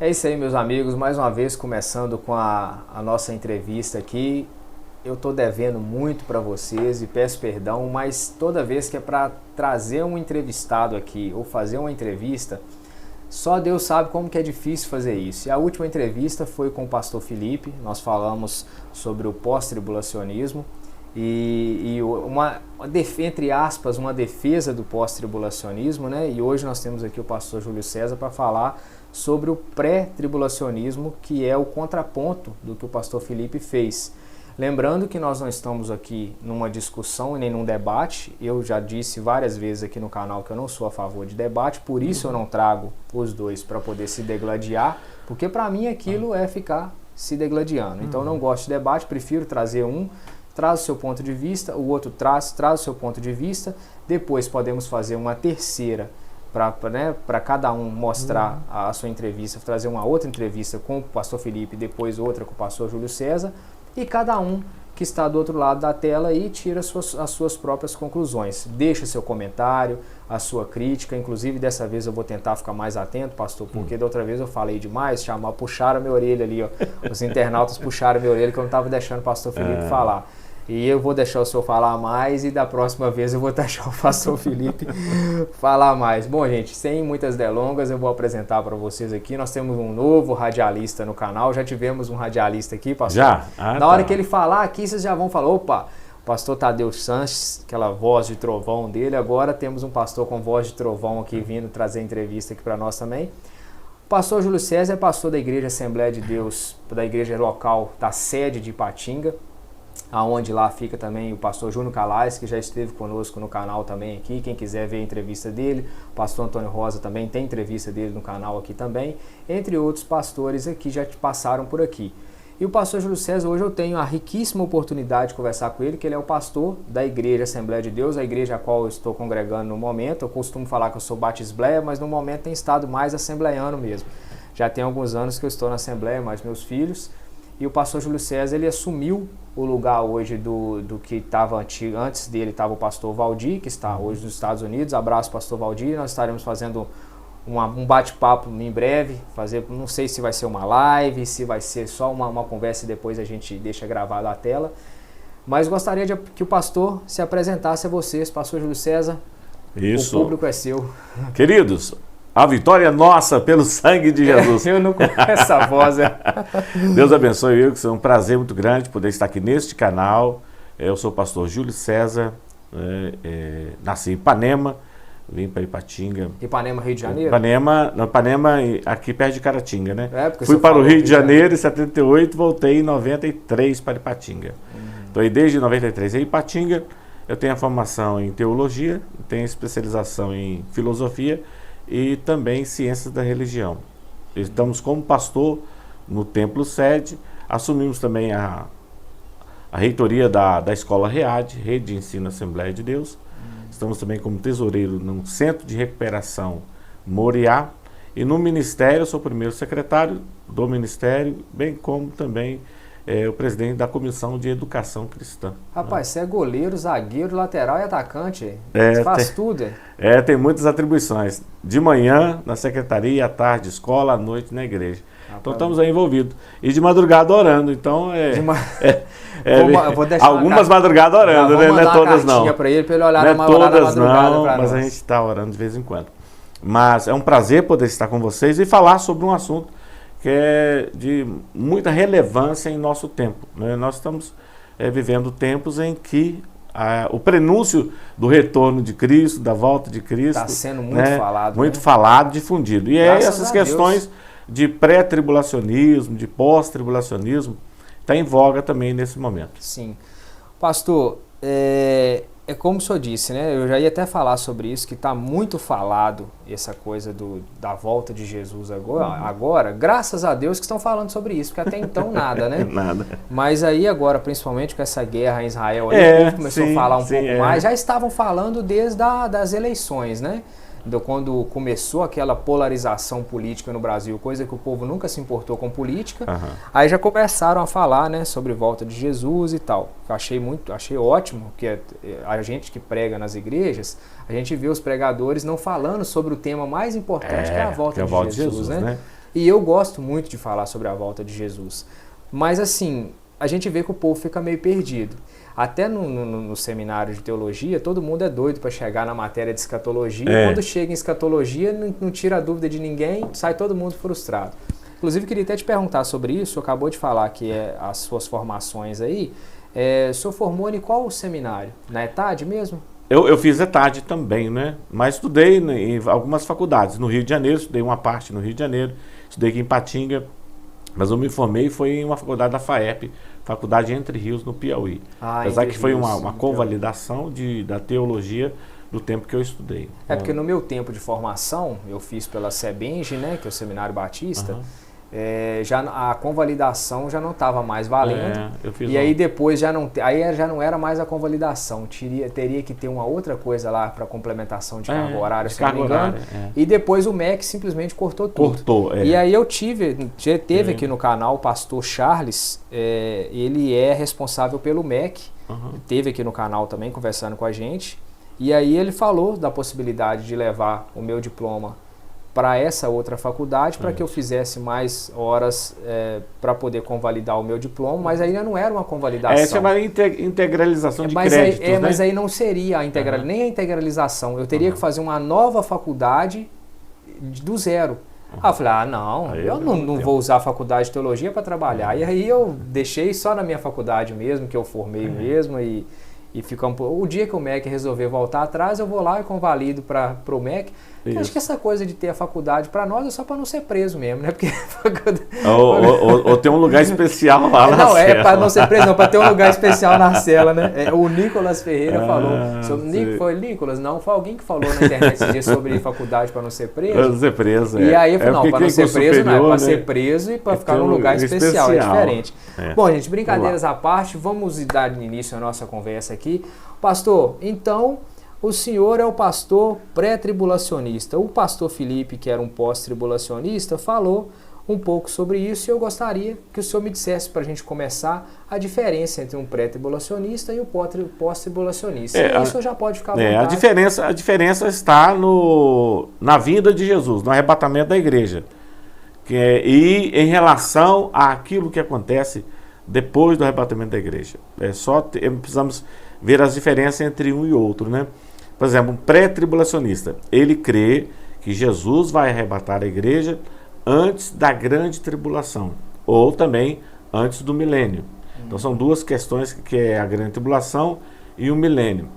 É isso aí, meus amigos. Mais uma vez, começando com a nossa entrevista aqui. Eu estou devendo muito para vocês e peço perdão, mas toda vez que é para trazer um entrevistado aqui ou fazer uma entrevista, só Deus sabe como que é difícil fazer isso. E a última entrevista foi com o pastor Felipe. Nós falamos sobre o pós-tribulacionismo e entre aspas, uma defesa do pós-tribulacionismo, né? E hoje nós temos aqui o pastor Júlio César para falar sobre o pré-tribulacionismo, que é o contraponto do que o pastor Felipe fez. Lembrando que nós não estamos aqui numa discussão e nem num debate. Eu já disse várias vezes aqui no canal que eu não sou a favor de debate, por isso eu não trago os dois para poder se degladiar, porque para mim aquilo é ficar se degladiando. Então eu não gosto de debate, prefiro trazer um, traz o seu ponto de vista, o outro traz o seu ponto de vista, depois podemos fazer uma terceira para cada um mostrar a sua entrevista, trazer uma outra entrevista com o pastor Felipe, depois outra com o pastor Júlio César, e cada um que está do outro lado da tela aí tira as suas próprias conclusões. Deixa seu comentário, a sua crítica, inclusive dessa vez eu vou tentar ficar mais atento, pastor, porque da outra vez eu falei demais, puxaram a minha orelha ali, ó. Os internautas puxaram a minha orelha que eu não estava deixando o pastor Felipe falar. E eu vou deixar o senhor falar mais e da próxima vez eu vou deixar o pastor Felipe falar mais. Bom, gente, sem muitas delongas, eu vou apresentar para vocês aqui. Nós temos um novo radialista no canal. Já tivemos um radialista aqui, pastor. Já? Na hora que ele falar aqui, vocês já vão falar, opa, pastor Tadeu Sanches, aquela voz de trovão dele. Agora temos um pastor com voz de trovão aqui vindo trazer entrevista aqui para nós também. O pastor Júlio César é pastor da Igreja Assembleia de Deus, da igreja local da sede de Ipatinga, aonde lá fica também o pastor Júnior Calais, que já esteve conosco no canal também aqui. Quem quiser ver a entrevista dele, o pastor Antônio Rosa também tem entrevista dele no canal aqui também, entre outros pastores aqui já passaram por aqui. E o pastor Júlio César, hoje eu tenho a riquíssima oportunidade de conversar com ele, que ele é o pastor da Igreja Assembleia de Deus, a igreja a qual eu estou congregando no momento. Eu costumo falar que eu sou batisbleia, mas no momento tem estado mais assembleiano mesmo. Já tem alguns anos que eu estou na Assembleia, mais meus filhos. E o pastor Júlio César, ele assumiu o lugar hoje do que estava antigo. Antes dele estava o pastor Valdir, que está hoje nos Estados Unidos. Abraço, pastor Valdir. Nós estaremos fazendo um bate-papo em breve. Não sei se vai ser uma live, se vai ser só uma conversa e depois a gente deixa gravado a tela. Mas gostaria que o pastor se apresentasse a vocês. Pastor Júlio César, Isso. O público é seu. Queridos, a vitória é nossa pelo sangue de Jesus. Eu não conheço essa voz. Deus abençoe eu, que é um prazer muito grande poder estar aqui neste canal. Eu sou o pastor Júlio César, nasci em Ipanema, vim para Ipatinga. Ipanema, Rio de Janeiro? Ipanema, aqui perto de Caratinga, né? Fui para o Rio de Janeiro em 78, voltei em 93 para Ipatinga. Estou aí desde 93 em Ipatinga. Eu tenho a formação em teologia, tenho especialização em filosofia e também ciências da religião. Estamos como pastor no Templo Sede, assumimos também a reitoria da Escola READ, Rede de Ensino Assembleia de Deus. Estamos também como tesoureiro no Centro de Recuperação Moriá. E no Ministério, eu sou o primeiro secretário do Ministério, bem como também o presidente da Comissão de Educação Cristã. Rapaz, você é goleiro, zagueiro, lateral e atacante. Você faz tudo. Tem muitas atribuições. De manhã na secretaria, à tarde escola, à noite na igreja. Então estamos aí envolvidos. E de madrugada orando. Então vou deixar algumas madrugadas orando, né? Não é todas não. Para ele olhar não é todas não, mas a gente está orando de vez em quando. Mas é um prazer poder estar com vocês e falar sobre um assunto que é de muita relevância em nosso tempo, né? Nós estamos vivendo tempos em que o prenúncio do retorno de Cristo, da volta de Cristo, está sendo muito falado. Muito falado, difundido. E essas questões de pré-tribulacionismo, de pós-tribulacionismo, está em voga também nesse momento. Sim. Pastor, é como o senhor disse, né? Eu já ia até falar sobre isso, que está muito falado essa coisa da volta de Jesus agora. Graças a Deus que estão falando sobre isso, porque até então nada, né? Nada. Mas aí agora, principalmente com essa guerra em Israel, aí, o povo começou a falar um pouco mais. Já estavam falando desde das eleições, né? Quando começou aquela polarização política no Brasil, coisa que o povo nunca se importou com política, aí já começaram a falar, né, sobre volta de Jesus e tal. Eu achei ótimo que a gente que prega nas igrejas, a gente vê os pregadores não falando sobre o tema mais importante, que é a volta de Jesus, né? E eu gosto muito de falar sobre a volta de Jesus. Mas assim, a gente vê que o povo fica meio perdido. Até no seminário de teologia, todo mundo é doido para chegar na matéria de escatologia. E quando chega em escatologia, não tira a dúvida de ninguém, sai todo mundo frustrado. Inclusive, queria até te perguntar sobre isso. O senhor acabou de falar que as suas formações aí. O senhor formou em qual seminário? Na ETAD mesmo? Eu fiz ETAD também, né? Mas estudei em algumas faculdades. No Rio de Janeiro, estudei uma parte no Rio de Janeiro, estudei aqui em Patinga, mas eu me formei foi em uma faculdade da FAEP, Faculdade Entre Rios, no Piauí. Apesar que foi uma convalidação da teologia do tempo que eu estudei. Porque no meu tempo de formação, eu fiz pela SEBENG, né, que é o Seminário Batista, já a convalidação já não estava mais valendo. E aí depois já não era mais a convalidação, teria que ter uma outra coisa lá para complementação de carga horária, se não me engano. E depois o MEC simplesmente cortou tudo. E aí já teve aqui no canal o pastor Charles, ele é responsável pelo MEC, teve aqui no canal também conversando com a gente. E aí ele falou da possibilidade de levar o meu diploma para essa outra faculdade, para que eu fizesse mais horas para poder convalidar o meu diploma, mas ainda não era uma convalidação. Chama integralização de créditos, né? Mas aí não seria nem a integralização. Eu teria que fazer uma nova faculdade do zero. Eu falei, não, eu não vou usar a faculdade de teologia para trabalhar. E aí eu deixei só na minha faculdade mesmo, que eu formei mesmo, e ficamos. O dia que o MEC resolver voltar atrás, eu vou lá e convalido para o MEC. Acho que essa coisa de ter a faculdade para nós é só para não ser preso mesmo, né? Porque ou ter um lugar especial lá na cela. Não, é para não ser preso, não, para ter um lugar especial na cela, né? O Nicolas Ferreira falou. Foi Nicolas? Não, foi alguém que falou na internet esse dia sobre faculdade para não ser preso. Para não ser preso, E aí eu falei, não, para não ser preso não, é para ser preso e para ficar num lugar especial, é diferente. Bom, gente, brincadeiras à parte, vamos dar início à nossa conversa aqui. Pastor, então, o senhor é o pastor pré-tribulacionista. O pastor Felipe, que era um pós-tribulacionista, falou um pouco sobre isso e eu gostaria que o senhor me dissesse, para a gente começar, a diferença entre um pré-tribulacionista e um pós-tribulacionista. E isso já pode ficar à vontade. A diferença está na vinda de Jesus, no arrebatamento da igreja. E em relação àquilo que acontece depois do arrebatamento da igreja. Precisamos ver as diferenças entre um e outro, né? Por exemplo, um pré-tribulacionista, ele crê que Jesus vai arrebatar a igreja antes da grande tribulação, ou também antes do milênio. Então são duas questões, que é a grande tribulação e o milênio.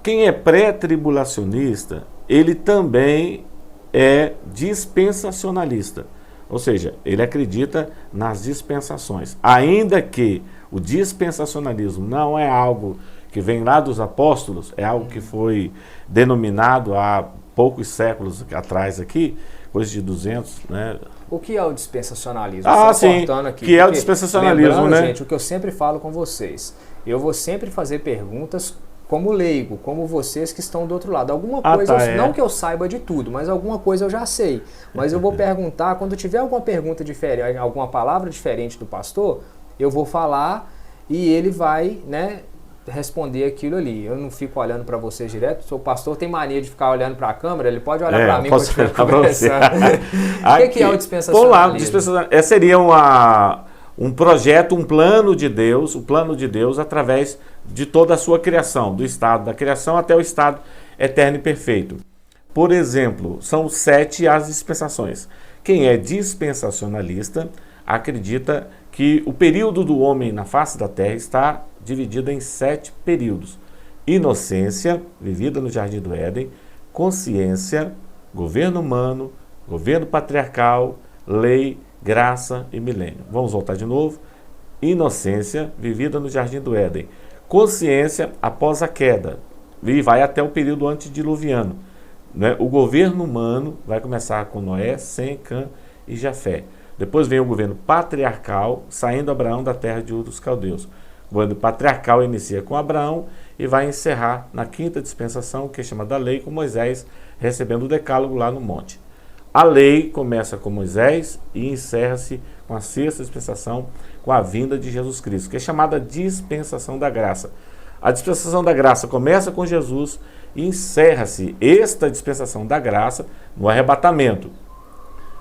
Quem é pré-tribulacionista, ele também é dispensacionalista, ou seja, ele acredita nas dispensações, ainda que o dispensacionalismo não é algo que vem lá dos apóstolos, é algo que foi denominado há poucos séculos atrás aqui, coisa de 200, né? O que é o dispensacionalismo? Sim, aqui, que é o dispensacionalismo, né? Gente, o que eu sempre falo com vocês, eu vou sempre fazer perguntas como leigo, como vocês que estão do outro lado. Alguma coisa, não que eu saiba de tudo, mas alguma coisa eu já sei. Mas eu vou perguntar, quando tiver alguma pergunta diferente, alguma palavra diferente do pastor, eu vou falar e ele vai, né, responder aquilo ali. Eu não fico olhando para vocês direto. O pastor tem mania de ficar olhando para a câmera, ele pode olhar para mim quando estiver conversando. O que é o dispensacionalismo? Seria um projeto, um plano de Deus através de toda a sua criação, do estado da criação até o estado eterno e perfeito. Por exemplo, são 7 as dispensações. Quem é dispensacionalista acredita que o período do homem na face da terra está dividido em 7 períodos. Inocência, vivida no Jardim do Éden, consciência, governo humano, governo patriarcal, lei, graça e milênio. Vamos voltar de novo. Inocência, vivida no Jardim do Éden. Consciência, após a queda, e vai até o período antediluviano. Né? O governo humano vai começar com Noé, Sem, Cã e Jafé. Depois vem o governo patriarcal, saindo Abraão da terra de Ur dos Caldeus. O governo patriarcal inicia com Abraão e vai encerrar na 5ª dispensação, que é chamada lei, com Moisés recebendo o decálogo lá no monte. A lei começa com Moisés e encerra-se com a 6ª dispensação, com a vinda de Jesus Cristo, que é chamada dispensação da graça. A dispensação da graça começa com Jesus e encerra-se esta dispensação da graça no arrebatamento.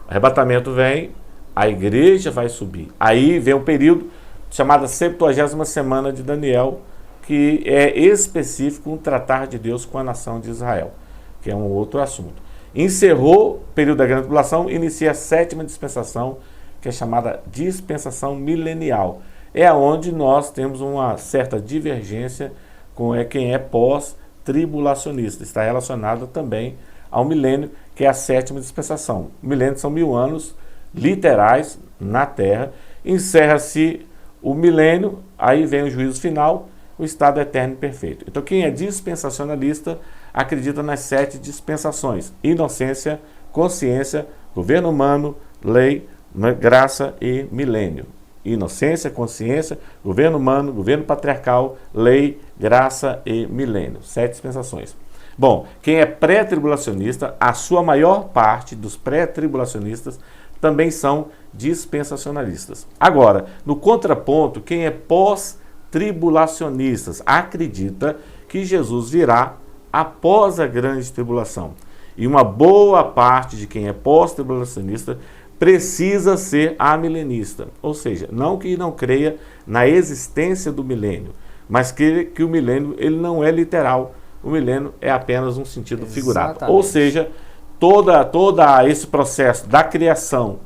O arrebatamento vem a igreja vai subir. Aí vem um período chamado 70ª semana de Daniel, que é específico um tratar de Deus com a nação de Israel, que é um outro assunto. Encerrou o período da grande tribulação, inicia a 7ª dispensação, que é chamada dispensação milenial. É onde nós temos uma certa divergência com quem é pós-tribulacionista. Está relacionado também ao milênio, que é a 7ª dispensação. O milênio são 1000 anos literais na Terra. Encerra-se o milênio, aí vem o juízo final, o estado eterno e perfeito. Então quem é dispensacionalista acredita nas 7 dispensações: inocência, consciência, governo humano, lei, graça e milênio. Inocência, consciência, governo humano, governo patriarcal, lei, graça e milênio. 7 dispensações. Bom, quem é pré-tribulacionista, a sua maior parte dos pré-tribulacionistas também são dispensacionalistas. Agora, no contraponto, quem é pós-tribulacionistas acredita que Jesus virá após a grande tribulação. E uma boa parte de quem é pós-tribulacionista precisa ser amilenista, ou seja, não que não creia na existência do milênio, mas que o milênio ele não é literal, o milênio é apenas um sentido figurado. Exatamente. Ou seja, toda esse processo da criação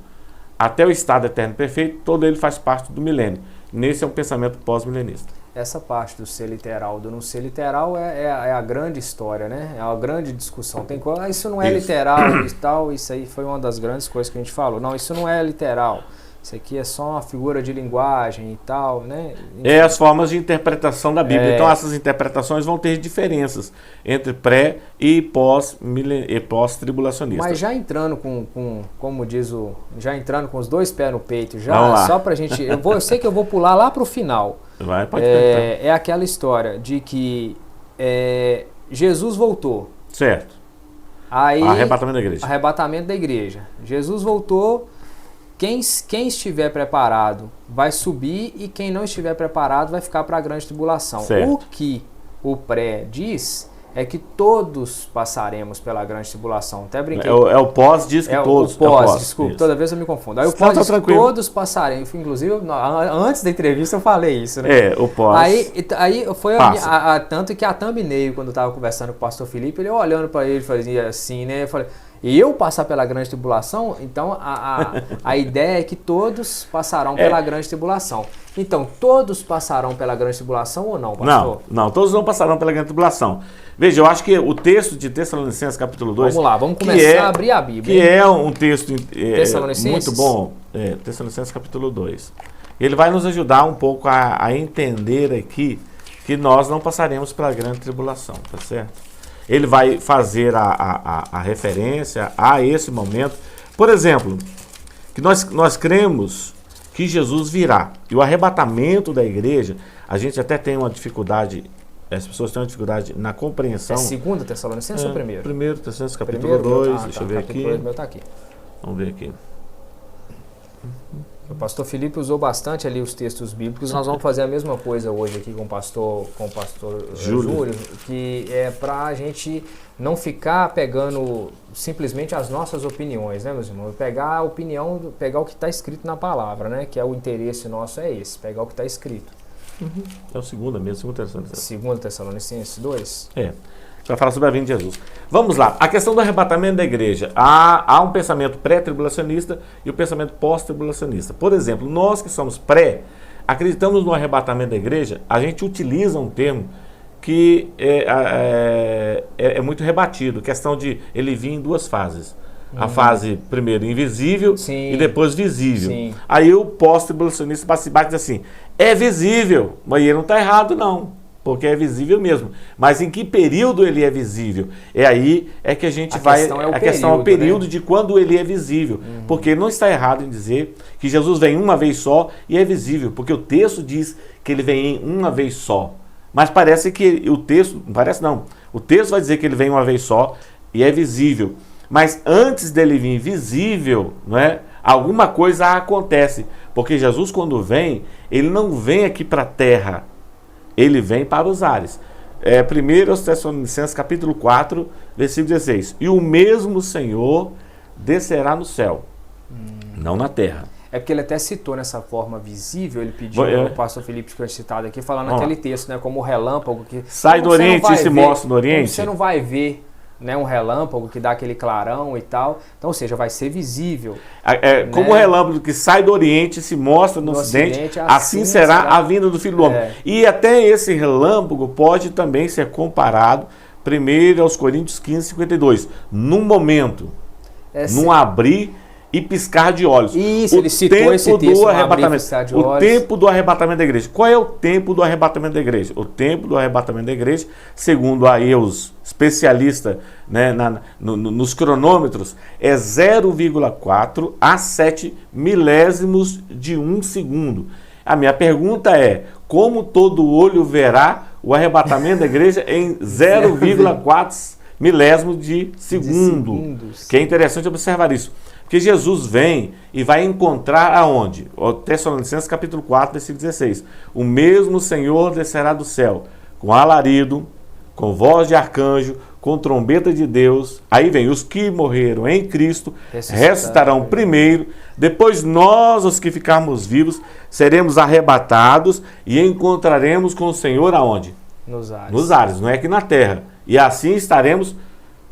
até o estado eterno perfeito, todo ele faz parte do milênio. Nesse é um pensamento pós-milenista. Essa parte do ser literal, do não ser literal é a grande história, né? É a grande discussão. Tem coisa, isso não é literal e tal, isso aí foi uma das grandes coisas que a gente falou. Não, isso não é literal. Isso aqui é só uma figura de linguagem e tal, né? É as formas de interpretação da Bíblia. Então essas interpretações vão ter diferenças entre pré e pós-tribulacionistas. Mas já entrando como diz já entrando com os 2 pés no peito, já só pra gente, eu sei que eu vou pular lá pro final. Vai, pode perguntar. É aquela história de que Jesus voltou. Certo. Aí, arrebatamento da igreja. Arrebatamento da igreja. Jesus voltou. Quem estiver preparado vai subir e quem não estiver preparado vai ficar para a grande tribulação. Certo. O que o pré diz é que todos passaremos pela grande tribulação. Até brinquei. O pós diz que todos. O pós, desculpa, toda vez eu me confundo. Aí o pós diz que tranquilo. todos passarem. Inclusive, antes da entrevista eu falei isso, né? O pós. Aí foi tanto que a thumbnail, quando eu estava conversando com o pastor Felipe, ele olhando para ele, fazia assim, né? Eu falei, e eu passar pela grande tribulação, então a ideia é que todos passarão pela grande tribulação. Então, todos passarão pela grande tribulação ou não, pastor? Não, todos não passarão pela grande tribulação. Veja, eu acho que o texto de Tessalonicenses, capítulo 2... Vamos lá, vamos começar a abrir a Bíblia. Que é um texto muito bom. Tessalonicenses, capítulo 2. Ele vai nos ajudar um pouco a entender aqui que nós não passaremos pela grande tribulação, tá certo? Ele vai fazer a referência a esse momento. Por exemplo, que nós cremos que Jesus virá. E o arrebatamento da igreja, a gente até tem uma dificuldade, as pessoas têm uma dificuldade na compreensão. É 2 Tessalonicenses ou primeiro? Primeiro Tessalonicenses, capítulo 2, deixa eu ver aqui. O meu tá aqui. Vamos ver aqui. O pastor Felipe usou bastante ali os textos bíblicos. Nós vamos fazer a mesma coisa hoje aqui com o pastor Júlio, que é para a gente não ficar pegando simplesmente as nossas opiniões, né, meus irmãos? Pegar a opinião, pegar o que está escrito na palavra, né? Que é o interesse nosso é esse, pegar o que está escrito. É o segundo mesmo, 2 Tessalonicenses. 2 Tessalonicenses 2? Vai falar sobre a vinda de Jesus. Vamos lá, a questão do arrebatamento da igreja. Há um pensamento pré-tribulacionista e o pensamento pós-tribulacionista. Por exemplo, nós que somos pré, acreditamos no arrebatamento da igreja, a gente utiliza um termo que é muito rebatido, questão de ele vir em 2 fases. A fase, primeiro, invisível e depois visível. Sim. Aí o pós-tribulacionista bate e diz assim, é visível, mas ele não está errado não. Porque é visível mesmo. Mas em que período ele é visível? Aí que a gente vai... A questão é o período, né? De quando ele é visível. Porque não está errado em dizer que Jesus vem uma vez só e é visível. Porque o texto diz que ele vem em uma vez só. Mas parece que o texto... Parece não. O texto vai dizer que ele vem uma vez só e é visível. Mas antes dele vir visível, não é? Alguma coisa acontece. Porque Jesus, quando vem, ele não vem aqui para a terra. Ele vem para os ares. 1 Tessalonicenses capítulo 4, versículo 16. E o mesmo Senhor descerá no céu, não na terra. É porque ele até citou nessa forma visível, ele pediu o pastor Felipe que eu citado aqui, falando naquele texto, né, como o relâmpago que sai do Oriente e se mostra no Oriente. Você não vai ver, né, um relâmpago que dá aquele clarão e tal. Então, ou seja, vai ser visível. Como o relâmpago que sai do Oriente e se mostra no Ocidente, assim será a vinda do Filho do Homem. E até esse relâmpago pode também ser comparado, primeiro aos Coríntios 15, 52, num momento, num abrir e piscar de olhos. Isso, ele citou esse texto, o tempo do arrebatamento da igreja. Qual é o tempo do arrebatamento da igreja? O tempo do arrebatamento da igreja, segundo aí os especialistas, né, nos cronômetros, é 0,4 a 7 milésimos de um segundo. A minha pergunta é, como todo olho verá o arrebatamento da igreja em 0,4 milésimos de segundo? Que é interessante observar isso. Porque Jesus vem e vai encontrar aonde? O Tessalonicenses capítulo 4, versículo 16. O mesmo Senhor descerá do céu, com alarido, com voz de arcanjo, com trombeta de Deus. Aí vem, os que morreram em Cristo ressuscitarão primeiro, depois nós, os que ficarmos vivos, seremos arrebatados e encontraremos com o Senhor aonde? Nos ares. Nos ares, não é aqui na terra. E assim estaremos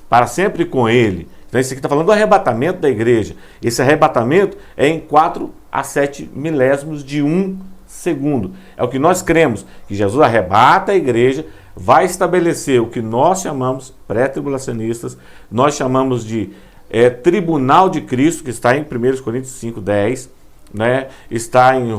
para sempre com Ele. Então, isso aqui está falando do arrebatamento da igreja. Esse arrebatamento é em 4 a 7 milésimos de um segundo. É o que nós cremos, que Jesus arrebata a igreja, vai estabelecer o que nós chamamos, pré-tribulacionistas, nós chamamos de tribunal de Cristo, que está em 1 Coríntios 5, 10, né? Está em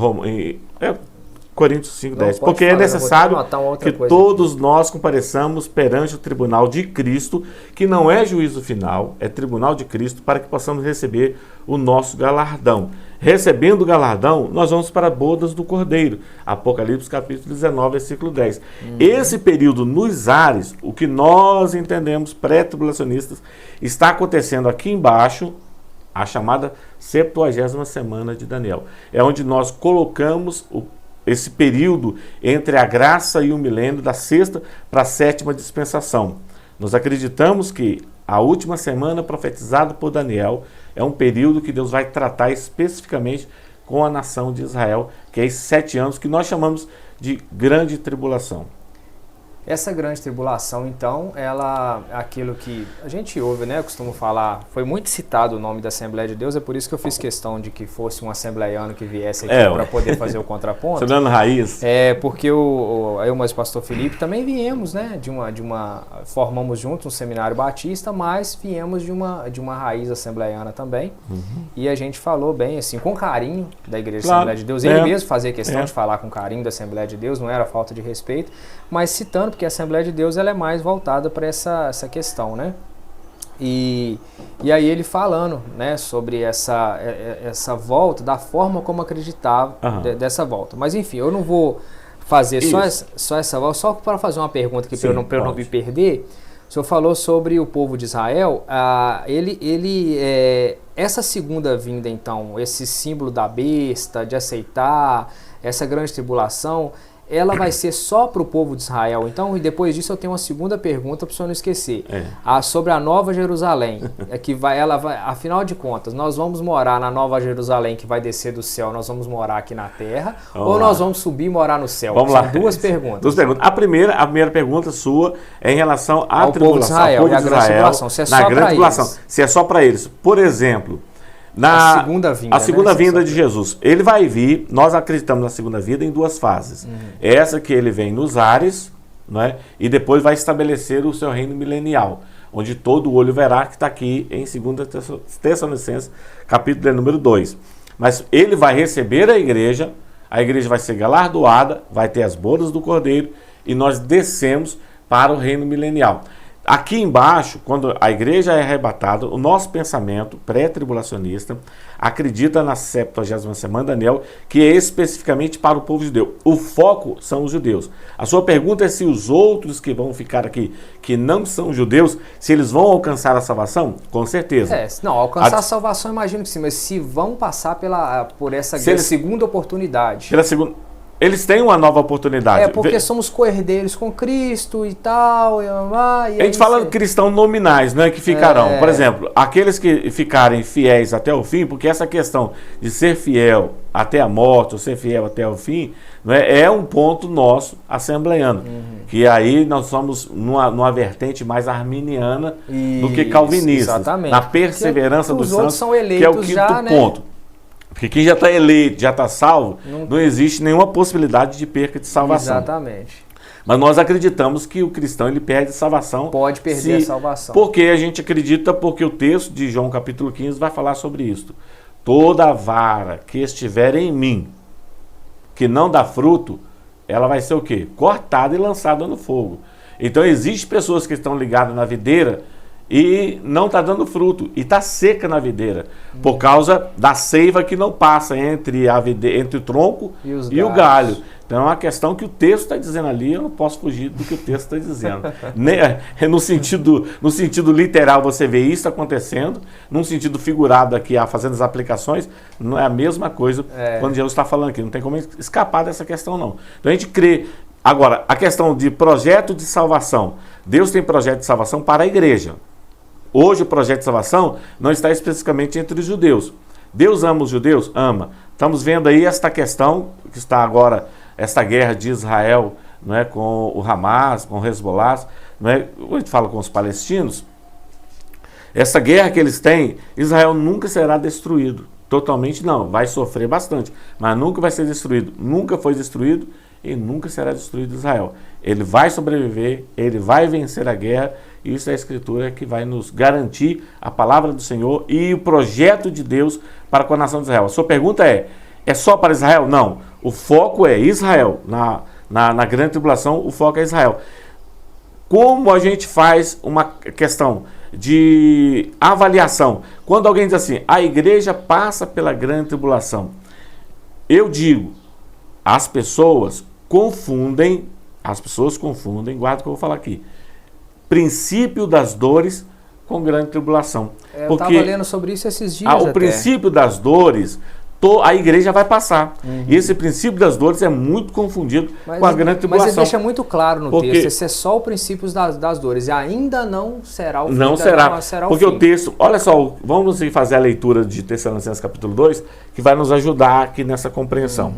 Coríntios 5, 10. Porque é necessário que todos nós compareçamos perante o tribunal de Cristo, que não é juízo final, é tribunal de Cristo, para que possamos receber o nosso galardão. Recebendo o galardão, nós vamos para bodas do Cordeiro. Apocalipse capítulo 19, versículo 10. Esse período nos ares, o que nós entendemos pré-tribulacionistas, está acontecendo aqui embaixo, a chamada 70ª semana de Daniel. É onde nós colocamos esse período entre a graça e o milênio, da 6ª para a 7ª dispensação. Nós acreditamos que a última semana profetizada por Daniel é um período que Deus vai tratar especificamente com a nação de Israel, que é esses 7 anos que nós chamamos de grande tribulação. Essa grande tribulação, então, ela, aquilo que a gente ouve, né, eu costumo falar, foi muito citado o nome da Assembleia de Deus, é por isso que eu fiz questão de que fosse um assembleiano que viesse aqui para poder fazer o contraponto. Assembleiano raiz. Porque eu mais o pastor Felipe também viemos, né, formamos juntos um seminário batista, mas viemos de uma raiz assembleiana também, e a gente falou bem, assim, com carinho da Igreja da Assembleia de Deus, ele mesmo fazia questão de falar com carinho da Assembleia de Deus, não era falta de respeito, mas citando, porque a Assembleia de Deus ela é mais voltada para essa questão, né? E aí ele falando, né, sobre essa volta, da forma como acreditava dessa volta. Mas enfim, eu não vou fazer só essa volta, só para fazer uma pergunta aqui para eu não me perder. O senhor falou sobre o povo de Israel, essa segunda vinda então, esse símbolo da besta, de aceitar, essa grande tribulação, ela vai ser só para o povo de Israel. Então, e depois disso eu tenho uma segunda pergunta para o senhor não esquecer. Sobre a Nova Jerusalém. Afinal de contas, nós vamos morar na Nova Jerusalém que vai descer do céu, nós vamos morar aqui na terra, nós vamos subir e morar no céu? Vamos lá. Duas perguntas. Duas perguntas. A primeira pergunta sua é em relação à ao tribulação. Povo de Israel, ao povo de Israel, se é só para eles. Se é só para eles. Por exemplo, a segunda vinda, a segunda vinda de Jesus. Ele vai vir, nós acreditamos na segunda vinda em duas fases. Essa que ele vem nos ares, né, e depois vai estabelecer o seu reino milenial, onde todo olho verá, que está aqui em 2 Tessalonicenses, capítulo número 2. Mas ele vai receber a igreja vai ser galardoada, vai ter as bodas do Cordeiro, e nós descemos para o reino milenial. Aqui embaixo, quando a igreja é arrebatada, o nosso pensamento pré-tribulacionista acredita na 70ª semana de Daniel, que é especificamente para o povo judeu. O foco são os judeus. A sua pergunta é se os outros que vão ficar aqui, que não são judeus, se eles vão alcançar a salvação? Com certeza. Alcançar a salvação, imagino que sim, mas se vão passar por essa segunda oportunidade. Pela segunda... eles têm uma nova oportunidade. Porque somos co-herdeiros com Cristo e tal. A gente fala de cristãos nominais, né, que ficarão. Por exemplo, aqueles que ficarem fiéis até o fim, porque essa questão de ser fiel até a morte, ou ser fiel até o fim, é um ponto nosso assembleiano. Que aí nós somos numa vertente mais arminiana do que calvinista. Exatamente. Na perseverança dos santos, são eleitos, que é o quinto ponto. Porque quem já está eleito, já está salvo, não existe nenhuma possibilidade de perca de salvação. Exatamente. Mas nós acreditamos que o cristão ele perde a salvação. Pode perder a salvação. Porque a gente acredita, porque o texto de João capítulo 15 vai falar sobre isso. Toda vara que estiver em mim, que não dá fruto, ela vai ser o quê? Cortada e lançada no fogo. Então existem pessoas que estão ligadas na videira e não está dando fruto, e está seca na videira, por causa da seiva que não passa entre o tronco e o galho. Então é uma questão que o texto está dizendo ali, eu não posso fugir do que o texto está dizendo. no sentido literal você vê isso acontecendo, num sentido figurado aqui, fazendo as aplicações, não é a mesma coisa quando Jesus está falando aqui, não tem como escapar dessa questão não. Então a gente crê. Agora, a questão de projeto de salvação, Deus tem projeto de salvação para a igreja. Hoje o projeto de salvação não está especificamente entre os judeus. Deus ama os judeus? Ama. Estamos vendo aí esta questão, que está agora, esta guerra de Israel, não é, com o Hamas, com o Hezbollah, não é, a gente fala com os palestinos. Essa guerra que eles têm, Israel nunca será destruído. Totalmente não, vai sofrer bastante, mas nunca vai ser destruído. Nunca foi destruído e nunca será destruído Israel. Ele vai sobreviver, ele vai vencer a guerra. Isso é a Escritura que vai nos garantir a palavra do Senhor e o projeto de Deus para com a nação de Israel. A sua pergunta é só para Israel? Não. O foco é Israel. Na grande tribulação, o foco é Israel. Como a gente faz uma questão de avaliação? Quando alguém diz assim, a igreja passa pela grande tribulação. Eu digo, as pessoas confundem, guarda o que eu vou falar aqui, princípio das dores com grande tribulação. Eu estava lendo sobre isso esses dias. O princípio das dores, a igreja vai passar. E esse princípio das dores é muito confundido com a grande tribulação. Mas ele deixa muito claro no texto, esse é só o princípio das dores, e ainda não será o fim. Não será, porque o texto, olha só, vamos fazer a leitura de Tessalonicenses capítulo 2, que vai nos ajudar aqui nessa compreensão.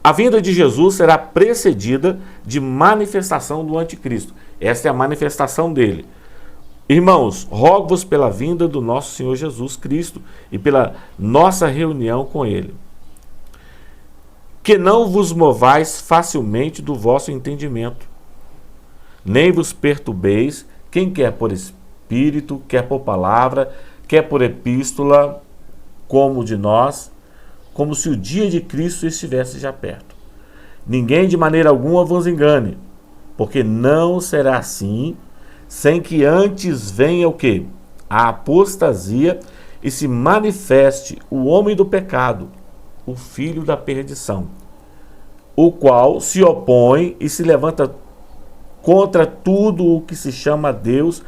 A vinda de Jesus será precedida de manifestação do anticristo. Esta é a manifestação dele. Irmãos, rogo-vos pela vinda do nosso Senhor Jesus Cristo e pela nossa reunião com ele, que não vos movais facilmente do vosso entendimento, nem vos perturbeis, quem quer por espírito, quer por palavra, quer por epístola, como de nós, como se o dia de Cristo estivesse já perto. Ninguém de maneira alguma vos engane, porque não será assim, sem que antes venha o quê? A apostasia e se manifeste o homem do pecado, o filho da perdição, o qual se opõe e se levanta contra tudo o que se chama Deus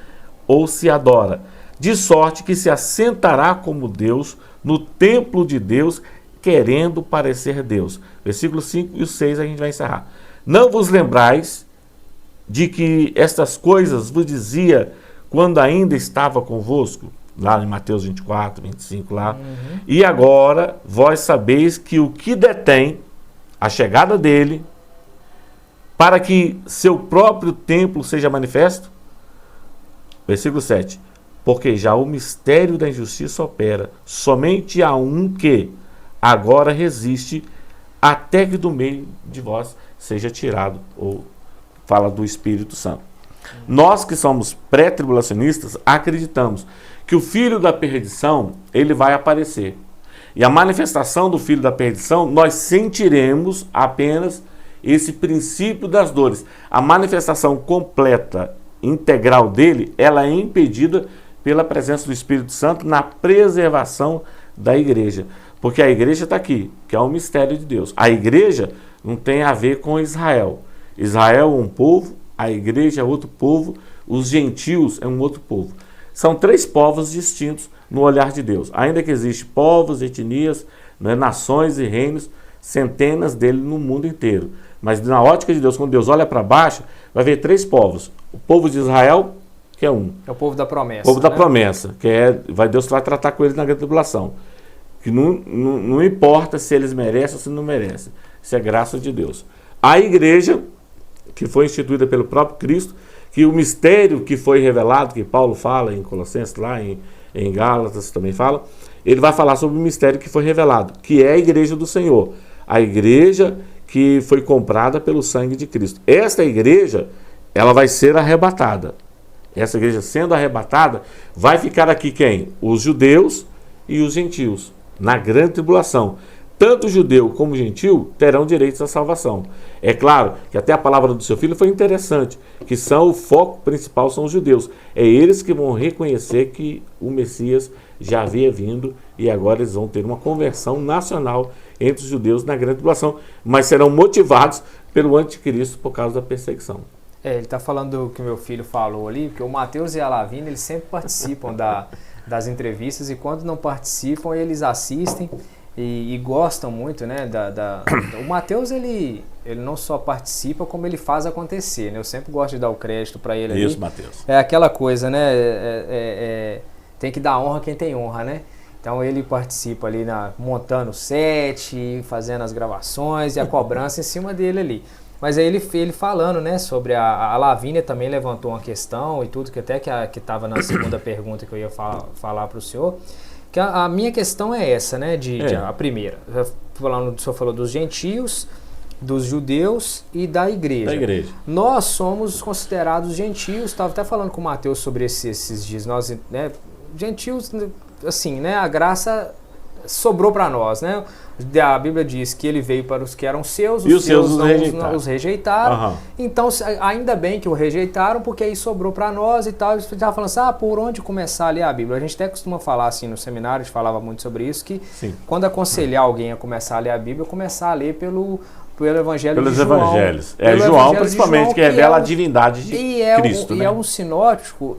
ou se adora, de sorte que se assentará como Deus no templo de Deus, querendo parecer Deus. Versículo 5 e o 6 a gente vai encerrar. Não vos lembrais de que estas coisas vos dizia quando ainda estava convosco? Lá em Mateus 24, 25 lá. E agora vós sabeis que o que detém a chegada dele, para que seu próprio templo seja manifesto? Versículo 7. Porque já o mistério da injustiça opera, somente há um que agora resiste, até que do meio de vós seja tirado, ou fala do Espírito Santo. Nós que somos pré-tribulacionistas, acreditamos que o filho da perdição, ele vai aparecer. E a manifestação do filho da perdição, nós sentiremos apenas esse princípio das dores. A manifestação completa, integral dele, ela é impedida pela presença do Espírito Santo na preservação da igreja. Porque a igreja está aqui, que é um mistério de Deus. A igreja não tem a ver com Israel. Israel é um povo, a igreja é outro povo, os gentios é um outro povo. São três povos distintos no olhar de Deus. Ainda que existem povos, etnias, né, nações e reinos, centenas dele no mundo inteiro. Mas na ótica de Deus, quando Deus olha para baixo, vai ver 3 povos. O povo de Israel, que é um. É o povo da promessa. O povo da promessa, que Deus vai tratar com eles na grande tribulação. Que não importa se eles merecem ou se não merecem. Isso é graça de Deus. A igreja, que foi instituída pelo próprio Cristo, que o mistério que foi revelado, que Paulo fala em Colossenses, lá em Gálatas também fala, ele vai falar sobre o mistério que foi revelado, que é a igreja do Senhor. A igreja que foi comprada pelo sangue de Cristo. Esta igreja, ela vai ser arrebatada. Essa igreja sendo arrebatada, vai ficar aqui quem? Os judeus e os gentios, na grande tribulação. Tanto judeu como gentil terão direitos à salvação. É claro que até a palavra do seu filho foi interessante, que o foco principal são os judeus. É eles que vão reconhecer que o Messias já havia vindo e agora eles vão ter uma conversão nacional entre os judeus na grande tribulação, mas serão motivados pelo anticristo por causa da perseguição. Ele está falando do que o meu filho falou ali, porque o Mateus e a Lavínia, eles sempre participam das entrevistas, e quando não participam, eles assistem e gostam muito, né? O Mateus, ele não só participa, como ele faz acontecer, né? Eu sempre gosto de dar o crédito para ele. Isso, ali. Mateus. É aquela coisa, né? Tem que dar honra quem tem honra, né? Então ele participa ali montando o set, fazendo as gravações e a cobrança em cima dele ali. Mas aí ele falando, né, sobre a Lavínia também levantou uma questão e tudo, que até que estava na segunda pergunta que eu ia falar para o senhor, que a minha questão é essa, né, a primeira. O senhor falou dos gentios, dos judeus e da igreja. Nós somos considerados gentios, estava até falando com o Mateus sobre esses dias, nós, né, gentios, assim, né, a graça sobrou para nós, né? A Bíblia diz que ele veio para os que eram seus, os seus não os rejeitaram. Uhum. Então, ainda bem que o rejeitaram, porque aí sobrou para nós e tal. A gente estava falando assim, por onde começar a ler a Bíblia? A gente até costuma falar assim no seminário, a gente falava muito sobre isso, que quando aconselhar alguém a começar a ler a Bíblia, começar a ler pelo Evangelho de João. Pelos Evangelhos. João, principalmente, João, que revela a divindade de Cristo. E é um sinótico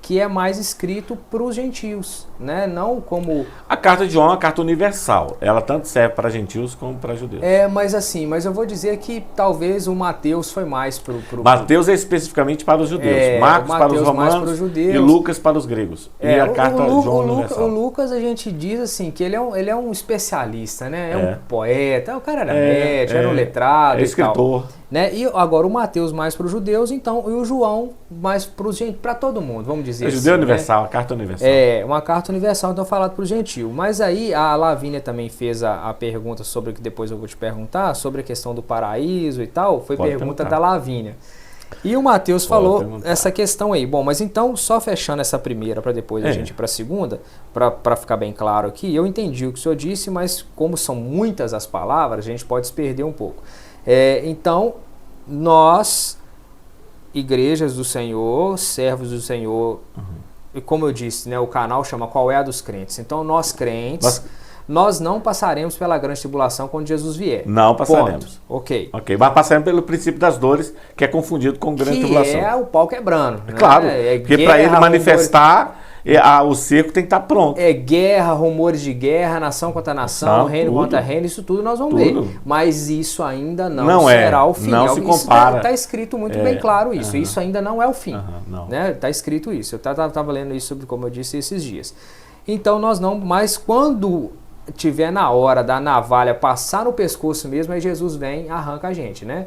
que é mais escrito para os gentios, né? Não como... A carta de João é uma carta universal. Ela tanto serve para gentios como para judeus. Mas eu vou dizer que talvez o Mateus foi mais para o... Mateus é especificamente para os judeus. Marcos para os romanos e Lucas para os gregos. E a carta de João universal. O Lucas, a gente diz assim, que ele é um especialista, né? É um poeta, o cara era médico, era um letrado e escritor. Tal. Né? E agora o Mateus mais para os judeus, então, e o João mais para todo mundo, vamos dizer assim. Judeu universal, a carta universal. Uma carta universal, então falado para o gentil. Mas aí a Lavínia também fez a pergunta sobre o que depois eu vou te perguntar, sobre a questão do paraíso e tal, foi pergunta da Lavínia. E o Mateus falou essa questão aí. Bom, mas então, só fechando essa primeira para depois a gente ir para a segunda, para ficar bem claro aqui, eu entendi o que o senhor disse, mas como são muitas as palavras, a gente pode se perder um pouco. Então, nós, igrejas do Senhor, servos do Senhor, e como eu disse, né, o canal chama Qual é a dos Crentes? Então, nós crentes, nós não passaremos pela grande tribulação quando Jesus vier. Não passaremos. Ok. Mas passaremos pelo princípio das dores, que é confundido com grande tribulação. Que é o pau quebrando. Né? Claro, porque para ele manifestar... o cerco tem que estar pronto. Guerra, rumores de guerra, nação contra nação, reino contra reino, isso tudo nós vamos ver. Mas isso ainda não será o fim. Não se compara. Está escrito muito bem claro isso. Isso ainda não é o fim. Está escrito isso. Eu estava lendo isso sobre, como eu disse, esses dias. Então nós não, mas quando tiver na hora da navalha passar no pescoço mesmo, aí Jesus vem e arranca a gente, né?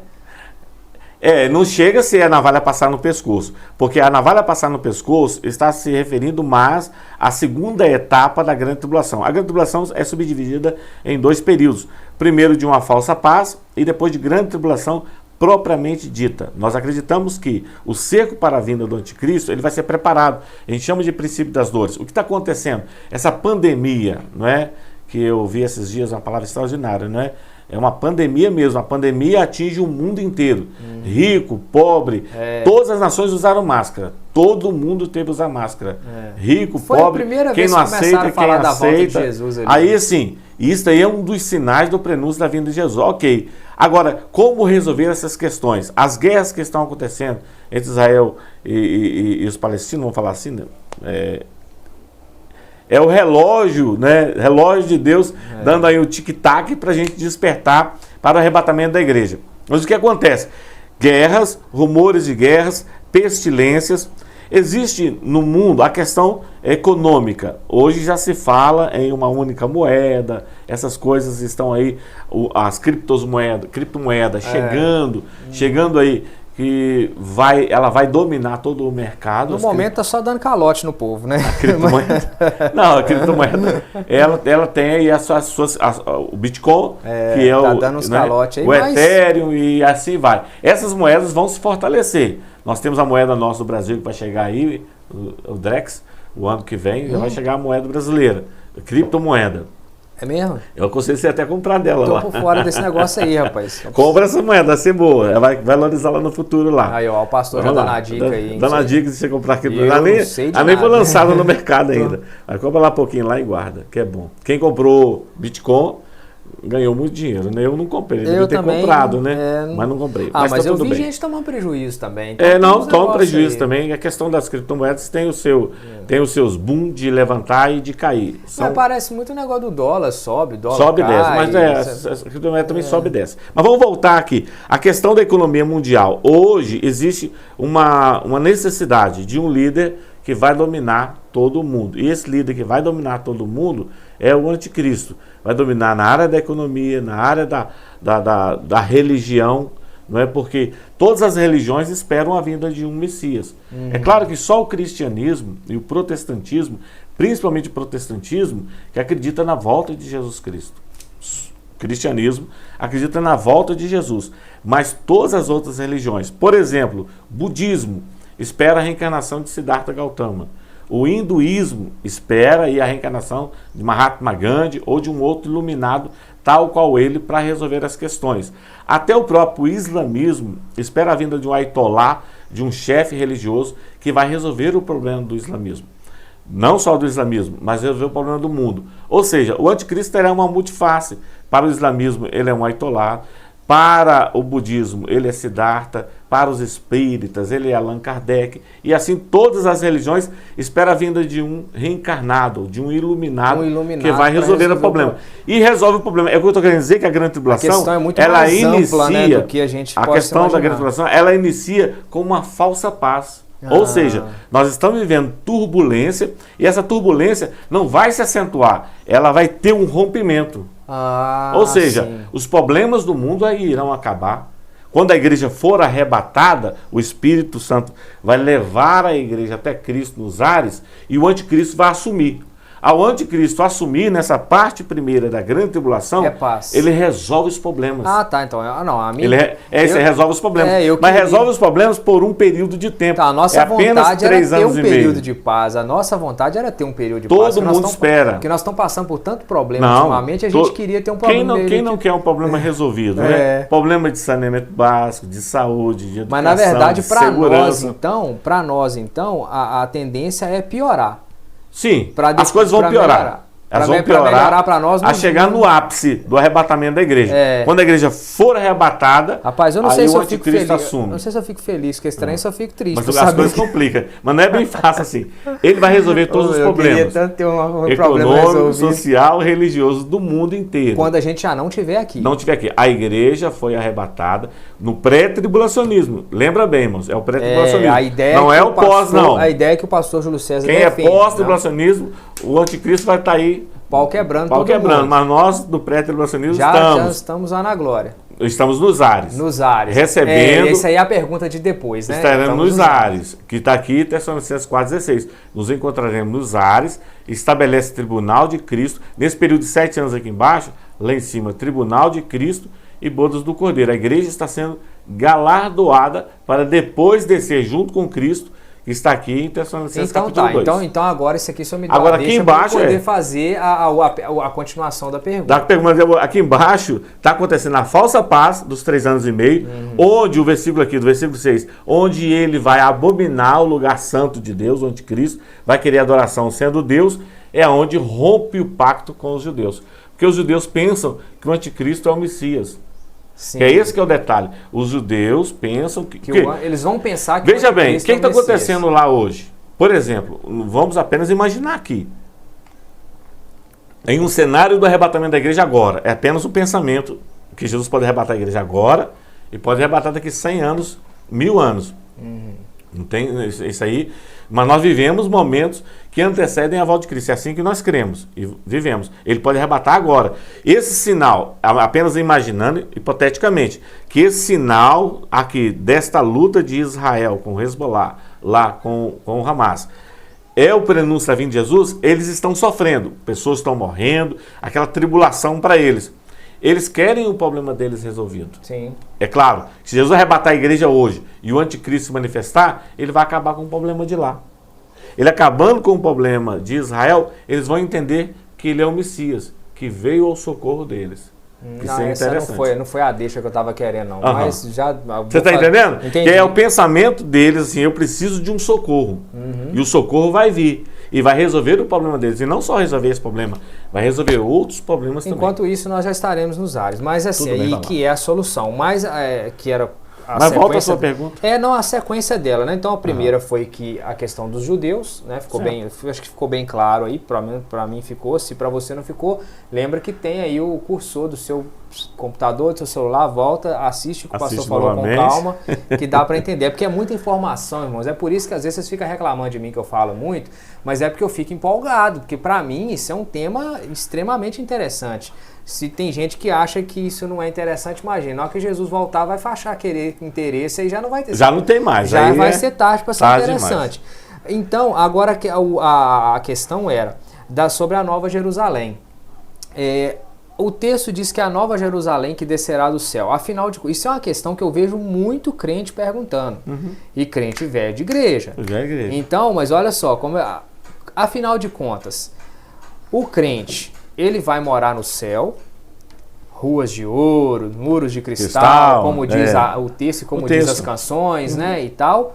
Não chega a ser a navalha passar no pescoço, porque a navalha passar no pescoço está se referindo mais à segunda etapa da grande tribulação. A grande tribulação é subdividida em 2 períodos. Primeiro de uma falsa paz e depois de grande tribulação propriamente dita. Nós acreditamos que o cerco para a vinda do anticristo, ele vai ser preparado. A gente chama de princípio das dores. O que está acontecendo? Essa pandemia, não é? Que eu vi esses dias, uma palavra extraordinária, não é? É uma pandemia mesmo, a pandemia atinge o mundo inteiro. Rico, pobre, todas as nações usaram máscara. Todo mundo teve que usar máscara. Rico, foi pobre, quem não aceita, quem da aceita. Volta de Jesus ali. Aí assim, isso aí é um dos sinais do prenúncio da vinda de Jesus. Ok. Agora, como resolver essas questões? As guerras que estão acontecendo entre Israel e os palestinos, vamos falar assim, né? É o relógio, né? Relógio de Deus dando aí o tic-tac para a gente despertar para o arrebatamento da igreja. Mas o que acontece? Guerras, rumores de guerras, pestilências. Existe no mundo a questão econômica. Hoje já se fala em uma única moeda, essas coisas estão aí, as criptomoedas chegando aí, que ela vai dominar todo o mercado. No momento está só dando calote no povo, né? A criptomoeda, não, a criptomoeda, ela tem aí o Bitcoin, que é tá dando uns calotes aí, o Ethereum e assim vai. Essas moedas vão se fortalecer. Nós temos a moeda nossa do Brasil que vai chegar aí, o Drex, o ano que vem, já vai chegar a moeda brasileira, a criptomoeda. É mesmo? Eu aconselho você até comprar dela lá. Tô por fora desse negócio aí, rapaz. Compra essa moeda, vai ser boa. Ela vai valorizar lá no futuro lá. Aí, ó, o pastor já dando a dica aí. Dando a dica de você comprar aqui. A nem foi lançada no mercado ainda. Aí compra lá um pouquinho lá e guarda, que é bom. Quem comprou Bitcoin ganhou muito dinheiro, né? Eu não comprei, eu devia ter comprado, né? Mas não comprei. Mas tá eu tudo vi bem. gente tomando prejuízo também. Então não, toma prejuízo também. A questão das criptomoedas tem os seus boom de levantar e de cair. Mas parece muito o negócio do dólar, sobe e desce, mas a criptomoeda também sobe e desce. Mas vamos voltar aqui. A questão da economia mundial. Hoje existe uma necessidade de um líder que vai dominar todo mundo. E esse líder que vai dominar todo mundo é o anticristo. Vai dominar na área da economia, na área da religião, não é? Porque todas as religiões esperam a vinda de um Messias. É claro que só o cristianismo e o protestantismo, principalmente o protestantismo, que acredita na volta de Jesus Cristo. O cristianismo acredita na volta de Jesus. Mas todas as outras religiões, por exemplo, budismo, espera a reencarnação de Siddhartha Gautama. O hinduísmo espera a reencarnação de Mahatma Gandhi ou de um outro iluminado, tal qual ele, para resolver as questões. Até o próprio islamismo espera a vinda de um ayatollah, de um chefe religioso, que vai resolver o problema do islamismo. Não só do islamismo, mas resolver o problema do mundo. Ou seja, o anticristo terá uma multiface. Para o islamismo, ele é um ayatollah. Para o budismo, ele é Siddhartha. Para os espíritas, ele é Allan Kardec. E assim, todas as religiões esperam a vinda de um reencarnado, de um iluminado que vai resolver o problema. E resolve o problema. É o que eu estou querendo dizer, que a grande tribulação, a questão é muito ela mais inicia, ampla, né, do que a gente a questão da grande tribulação, ela inicia com uma falsa paz. Ou seja, nós estamos vivendo turbulência, e essa turbulência não vai se acentuar, ela vai ter um rompimento. Ou seja, os problemas do mundo aí irão acabar. Quando a igreja for arrebatada, o Espírito Santo vai levar a igreja até Cristo nos ares, e o anticristo vai assumir. Ao anticristo assumir nessa parte primeira da grande tribulação, ele resolve os problemas. Então, a minha... Ele resolve os problemas. Mas resolve os problemas por um período de tempo. A nossa vontade era ter um período de paz. A nossa vontade era ter um período de paz. Todo mundo espera. Porque nós estamos passando por tanto problema ultimamente, a gente queria ter um problema. Quem não quer um problema resolvido, né? Problema de saneamento básico, de saúde, de educação, mas na verdade, para nós, então, a tendência é piorar. Sim, as coisas vão piorar. Elas vão piorar para nós a chegar no ápice do arrebatamento da igreja. Quando a igreja for arrebatada, rapaz, eu não sei se eu fico feliz. Assume. Não sei se eu fico feliz, que é estranho, se eu fico triste. Mas as coisas complicam. Mas não é bem fácil assim. Ele vai resolver todos os problemas. Tanto ter um econômico, social, religioso do mundo inteiro. Quando a gente já não estiver aqui. Não estiver aqui. A igreja foi arrebatada no pré-tribulacionismo. Lembra bem, irmãos? É o pré-tribulacionismo. A ideia não é o pós, não. A ideia é que o pastor Júlio César defende. Quem é pós-tribulacionismo, o anticristo vai estar aí. Pau quebrando. Mas nós do pré-tribulacionismo já estamos lá na glória. Estamos nos ares. Nos ares. Recebendo. Essa aí é a pergunta de depois, né? Estaremos nos ares. Que está aqui, Tessalonicenses 4,16. Nos encontraremos nos ares. Estabelece tribunal de Cristo. Nesse período de 7 anos aqui embaixo, lá em cima, tribunal de Cristo e bodas do Cordeiro. A igreja está sendo galardoada para depois descer junto com Cristo, que está aqui em Tessalonicenses capítulo 2. Então agora isso aqui só me dá agora, aqui embaixo, poder fazer a continuação da pergunta. Aqui embaixo está acontecendo a falsa paz dos 3 anos e meio, onde o versículo aqui, do versículo 6, onde ele vai abominar o lugar santo de Deus, o anticristo, vai querer adoração sendo Deus, é onde rompe o pacto com os judeus. Porque os judeus pensam que o anticristo é o Messias. Sim. Que é esse que é o detalhe. Os judeus pensam que eles vão pensar que veja bem, o que está acontecendo lá hoje? Por exemplo, vamos apenas imaginar aqui. em um cenário do arrebatamento da igreja agora. É apenas um pensamento que Jesus pode arrebatar a igreja agora e pode arrebatar daqui 100 anos, 1000 anos. Não tem isso aí. Mas nós vivemos momentos que antecedem a volta de Cristo. É assim que nós cremos e vivemos. Ele pode arrebatar agora. Esse sinal, apenas imaginando, hipoteticamente, que esse sinal aqui, desta luta de Israel com o Hezbollah, lá com o Hamas, é o prenúncio da vinda de Jesus, eles estão sofrendo. Pessoas estão morrendo, aquela tribulação para eles. Eles querem o problema deles resolvido. Sim. É claro, se Jesus arrebatar a igreja hoje e o anticristo se manifestar, ele vai acabar com o problema de lá. Ele acabando com o problema de Israel, eles vão entender que ele é o Messias, que veio ao socorro deles. Isso é interessante. Não foi a deixa que eu estava querendo, não. Mas já... Você está entendendo? Entendi. Que é o pensamento deles, assim, eu preciso de um socorro. E o socorro vai vir. E vai resolver o problema deles. E não só resolver esse problema, vai resolver outros problemas também. Enquanto isso, nós já estaremos nos ares. Mas assim, aí que é a solução. Mas que era a Mas sequência... volta a sua pergunta. Não, a sequência dela, né? Então a primeira foi que a questão dos judeus, né? Ficou bem, acho que ficou bem claro aí, para mim ficou. Se para você não ficou, lembra que tem aí o cursor do seu computador, do seu celular, volta, assiste o que o pastor falou novamente. com calma, que dá para entender. É porque é muita informação, irmãos. É por isso que às vezes vocês ficam reclamando de mim que eu falo muito, mas é porque eu fico empolgado, porque para mim isso é um tema extremamente interessante. Se tem gente que acha que isso não é interessante, imagina, na hora que Jesus voltar vai achar querer interesse e já não vai ter. Já não tem mais. Já vai ser tarde para ser interessante. Demais. Então, agora a questão era sobre a Nova Jerusalém. O texto diz que é a Nova Jerusalém que descerá do céu. Afinal de contas, isso é uma questão que eu vejo muito crente perguntando. E crente velho de igreja. Então, mas olha só, afinal de contas, o crente, ele vai morar no céu, ruas de ouro, muros de cristal, como diz o texto, como diz as canções, né, e tal.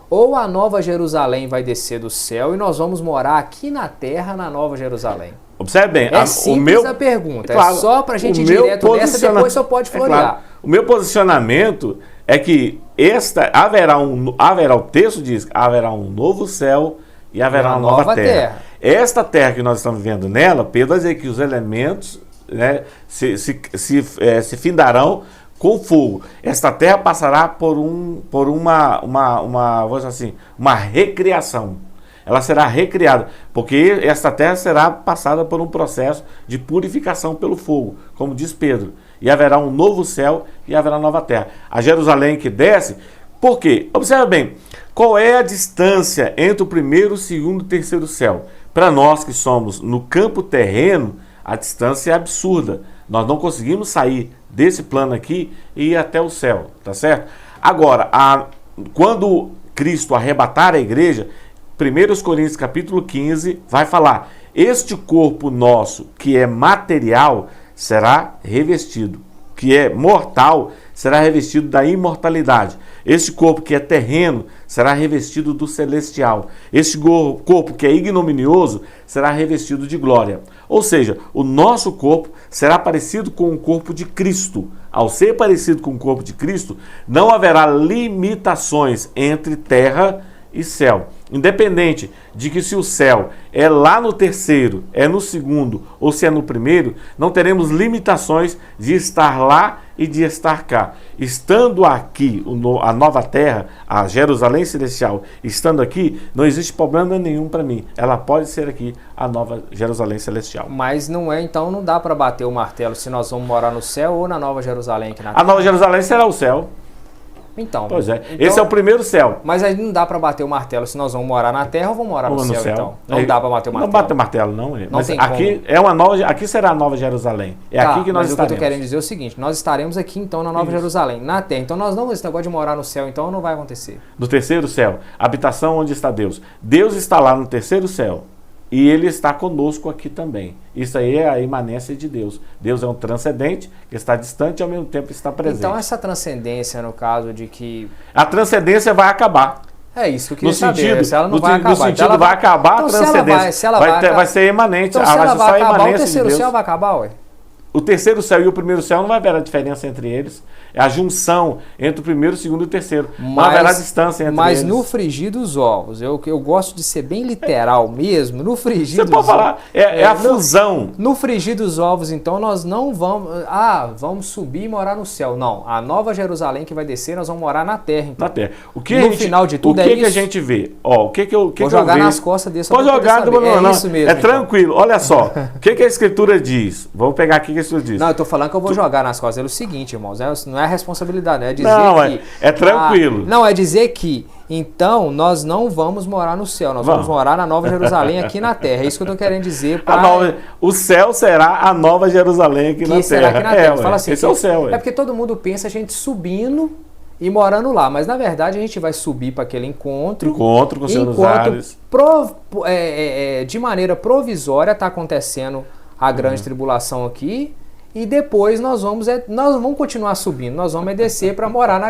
Ou a Nova Jerusalém vai descer do céu e nós vamos morar aqui na terra, na Nova Jerusalém. Observe bem, simples a pergunta, claro, é só pra gente ir direto nessa, depois só pode florear. Claro, o meu posicionamento é que o texto diz que haverá um novo céu e haverá uma nova terra. Esta terra que nós estamos vivendo nela, Pedro vai dizer que os elementos, né, se findarão com fogo. Esta terra passará por uma recriação. Ela será recriada, porque esta terra será passada por um processo de purificação pelo fogo, como diz Pedro. E haverá um novo céu e haverá nova terra. A Jerusalém que desce, por quê? Observe bem, qual é a distância entre o primeiro, o segundo e o terceiro céu? Para nós que somos no campo terreno, a distância é absurda. Nós não conseguimos sair desse plano aqui e ir até o céu, tá certo? Agora, quando Cristo arrebatar a igreja, 1 Coríntios capítulo 15 vai falar: este corpo nosso, que é material, será revestido, que é mortal, será revestido da imortalidade. Este corpo que é terreno será revestido do celestial. Este corpo que é ignominioso será revestido de glória. Ou seja, o nosso corpo será parecido com o corpo de Cristo. Ao ser parecido com o corpo de Cristo, não haverá limitações entre terra e céu. Independente de que se o céu é lá no terceiro, é no segundo ou se é no primeiro, não teremos limitações de estar lá e de estar cá. Estando aqui a nova terra, a Jerusalém Celestial, estando aqui, não existe problema nenhum para mim. Ela pode ser aqui a nova Jerusalém Celestial. Mas não é, então não dá para bater o martelo se nós vamos morar no céu ou na Nova Jerusalém aqui na terra. A Nova Jerusalém será o céu. Então, pois é. Esse é o primeiro céu. Mas aí não dá para bater o martelo se nós vamos morar na terra ou vamos morar no céu, então. Não dá para bater o martelo. Não bate o martelo, não. Mas tem aqui como. Aqui será a Nova Jerusalém. É aqui que nós estaremos. Mas o que eu estou querendo dizer é o seguinte: nós estaremos aqui então na Nova Jerusalém, na terra. Então nós não, esse negócio de morar no céu, então não vai acontecer. No terceiro céu, habitação onde está Deus. Deus está lá no terceiro céu. E Ele está conosco aqui também. Isso aí é a imanência de Deus. Deus é um transcendente que está distante e ao mesmo tempo está presente. Então essa transcendência, no caso de que... A transcendência vai acabar. É isso que eu queria saber. Se ela não vai acabar. No sentido, vai acabar a transcendência. Vai ser imanente. Então se ela vai acabar, o terceiro céu vai acabar, ué? o terceiro céu e o primeiro céu não vai haver a diferença entre eles. É a junção entre o primeiro, o segundo e o terceiro. Não haverá distância entre eles. Mas no frigir dos ovos, eu gosto de ser bem literal mesmo. No frigir dos ovos. Você pode falar, é a fusão. No frigir dos ovos, então, nós não vamos. Vamos subir e morar no céu. Não. A Nova Jerusalém que vai descer, nós vamos morar na terra. Então. Na terra. Final de tudo o que a gente vê? Ó, vou jogar nas costas desse. Pode jogar, não. Isso mesmo. É tranquilo. Olha só. O que a Escritura diz? Vamos pegar aqui o que a Escritura diz. Não, eu tô falando que eu vou jogar nas costas. É o seguinte, irmãos. Não é responsabilidade, né? É dizer que. É tranquilo. Não, é dizer que. Então, nós não vamos morar no céu. Nós vamos morar na Nova Jerusalém aqui na terra. É isso que eu tô querendo dizer. O céu será a Nova Jerusalém aqui na terra. Será aqui na terra. Fala assim, esse é o céu. É porque todo mundo pensa a gente subindo e morando lá. Mas, na verdade, a gente vai subir para aquele encontro. Encontro com o Senhor dos Ares. De maneira provisória está acontecendo a grande tribulação aqui. E depois nós vamos continuar subindo. Nós vamos descer para morar na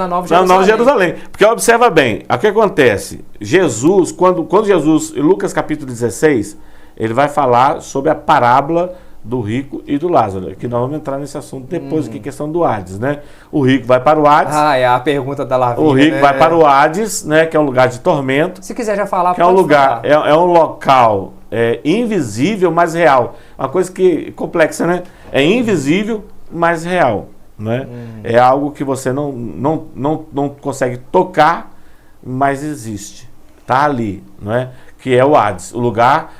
Nova Jerusalém. Na Nova Jerusalém. Porque observa bem, o que acontece? Jesus, quando Jesus, em Lucas capítulo 16, ele vai falar sobre a parábola do rico e do Lázaro, que nós vamos entrar nesse assunto depois, que é questão do Hades, né? O rico vai para o Hades. É a pergunta da Lavínia. O rico vai para o Hades, né? Que é um lugar de tormento. Se quiser já falar, que é um lugar, é um local invisível, mas real. Uma coisa que complexa, né? É invisível, mas real, né? É algo que você não consegue tocar, mas existe. Está ali, não é? Que é o Hades. O lugar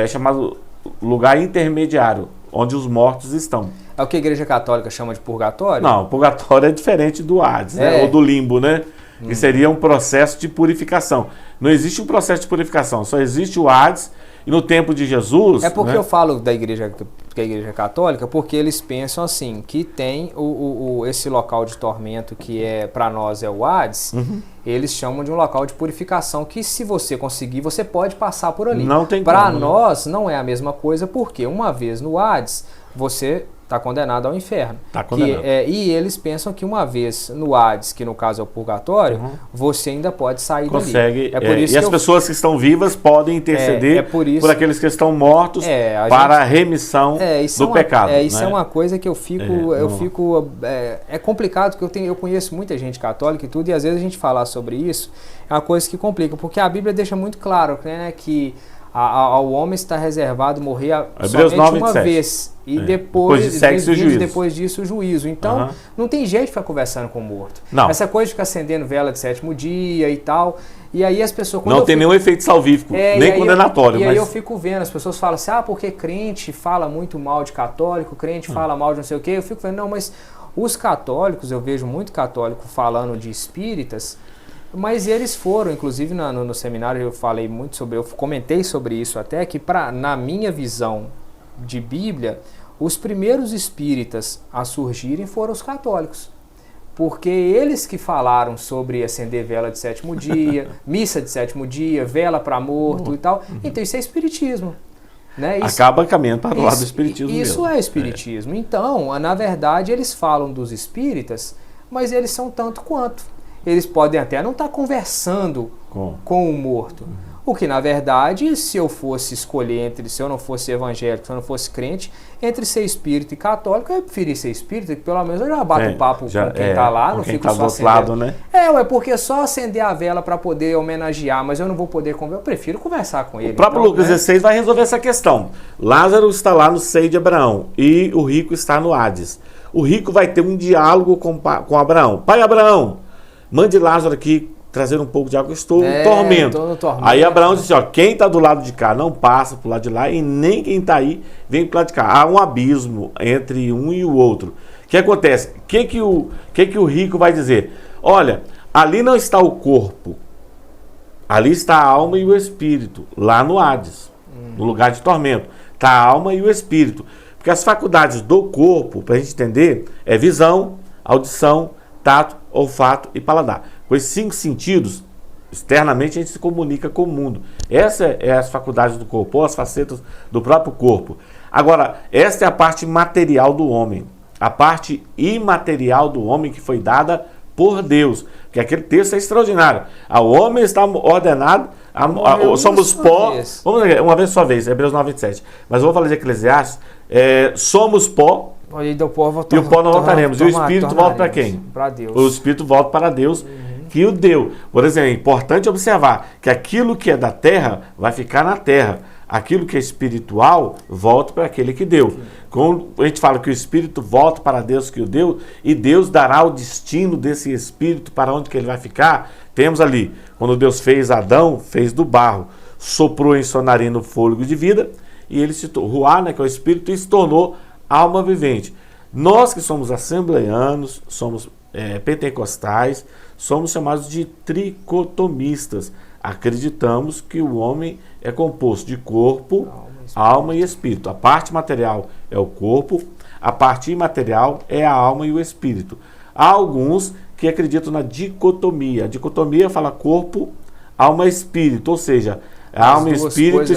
é chamado lugar intermediário, onde os mortos estão. É o que a Igreja Católica chama de purgatório? Não, purgatório é diferente do Hades, né? Ou do limbo, né? Que seria um processo de purificação. Não existe um processo de purificação, só existe o Hades. E no tempo de Jesus... É porque eu falo da Igreja Católica, porque eles pensam assim, que tem esse local de tormento que para nós é o Hades, eles chamam de um local de purificação, que se você conseguir, você pode passar por ali. Não tem como. Para nós, não é a mesma coisa, porque uma vez no Hades, você está condenado ao inferno. Está condenado. E eles pensam que uma vez no Hades, que no caso é o purgatório, você ainda pode sair dali. É por isso e as pessoas que estão vivas podem interceder por aqueles que estão mortos para a remissão do pecado. Isso é uma coisa que eu fico... É complicado, porque eu conheço muita gente católica e tudo, e às vezes a gente falar sobre isso é uma coisa que complica, porque a Bíblia deixa muito claro, né, que ao homem está reservado morrer somente uma vez. E depois disso o juízo. Então, não tem jeito de ficar conversando com o morto. Não. Essa coisa de ficar acendendo vela de sétimo dia e tal. E aí as pessoas... Não tem nenhum efeito salvífico, nem condenatório. Aí eu fico vendo, as pessoas falam assim, porque crente fala muito mal de católico, crente fala mal de não sei o quê. Eu fico vendo, não, mas os católicos, eu vejo muito católico falando de espíritas... Mas eles foram, inclusive no seminário eu falei muito sobre, eu comentei sobre isso até, que na minha visão de Bíblia, os primeiros espíritas a surgirem foram os católicos. Porque eles que falaram sobre acender vela de sétimo dia, missa de sétimo dia, vela para morto e tal. Então isso é espiritismo. Né? Acaba caminhando para o lado do espiritismo Isso mesmo. É espiritismo. Então, na verdade, eles falam dos espíritas, mas eles são tanto quanto. Eles podem até não estar conversando com o morto. O que, na verdade, se eu fosse escolher se eu não fosse evangélico, se eu não fosse crente, entre ser espírita e católico, eu preferia ser espírita, que pelo menos eu já bato um papo com quem está lá, não fico só acendendo. Lado, né? Porque só acender a vela para poder homenagear, mas eu não vou poder conversar, eu prefiro conversar com ele. O próprio Lucas 16 vai resolver essa questão. Lázaro está lá no seio de Abraão e o rico está no Hades. O rico vai ter um diálogo com Abraão. Pai Abraão, mande Lázaro aqui trazer um pouco de água, estou no tormento. Aí Abraão disse, quem está do lado de cá não passa para o lado de lá, e nem quem está aí vem para o lado de cá. Há um abismo entre um e o outro. O que acontece? O que o rico vai dizer? Olha, ali não está o corpo, ali está a alma e o espírito, lá no Hades, no lugar de tormento. Está a alma e o espírito. Porque as faculdades do corpo, para a gente entender, é visão, audição, tato, olfato e paladar. Com esses 5 sentidos, externamente a gente se comunica com o mundo. Essa é as faculdades do corpo, ou as facetas do próprio corpo. Agora, esta é a parte material do homem. A parte imaterial do homem que foi dada por Deus. Porque aquele texto é extraordinário. Ao homem está ordenado, somos pó. Vamos ver, uma vez só vez, Hebreus 9, 27. Mas eu vou falar de Eclesiastes. Somos pó. E o pó não voltaremos. E o Espírito volta para quem? Para Deus. O Espírito volta para Deus que o deu. Por exemplo, é importante observar que aquilo que é da terra vai ficar na terra. Aquilo que é espiritual volta para aquele que deu. Quando a gente fala que o Espírito volta para Deus que o deu, e Deus dará o destino desse Espírito para onde que ele vai ficar, temos ali, quando Deus fez Adão, fez do barro, soprou em sua narina o fôlego de vida, e ele se tornou, Ruá, né, que é o Espírito, e se tornou alma vivente. Nós que somos assembleianos, somos pentecostais, somos chamados de tricotomistas. Acreditamos que o homem é composto de corpo, alma e espírito. A parte material é o corpo, a parte imaterial é a alma e o espírito. Há alguns que acreditam na dicotomia. A dicotomia fala corpo, alma e espírito, ou seja, a alma e o espírito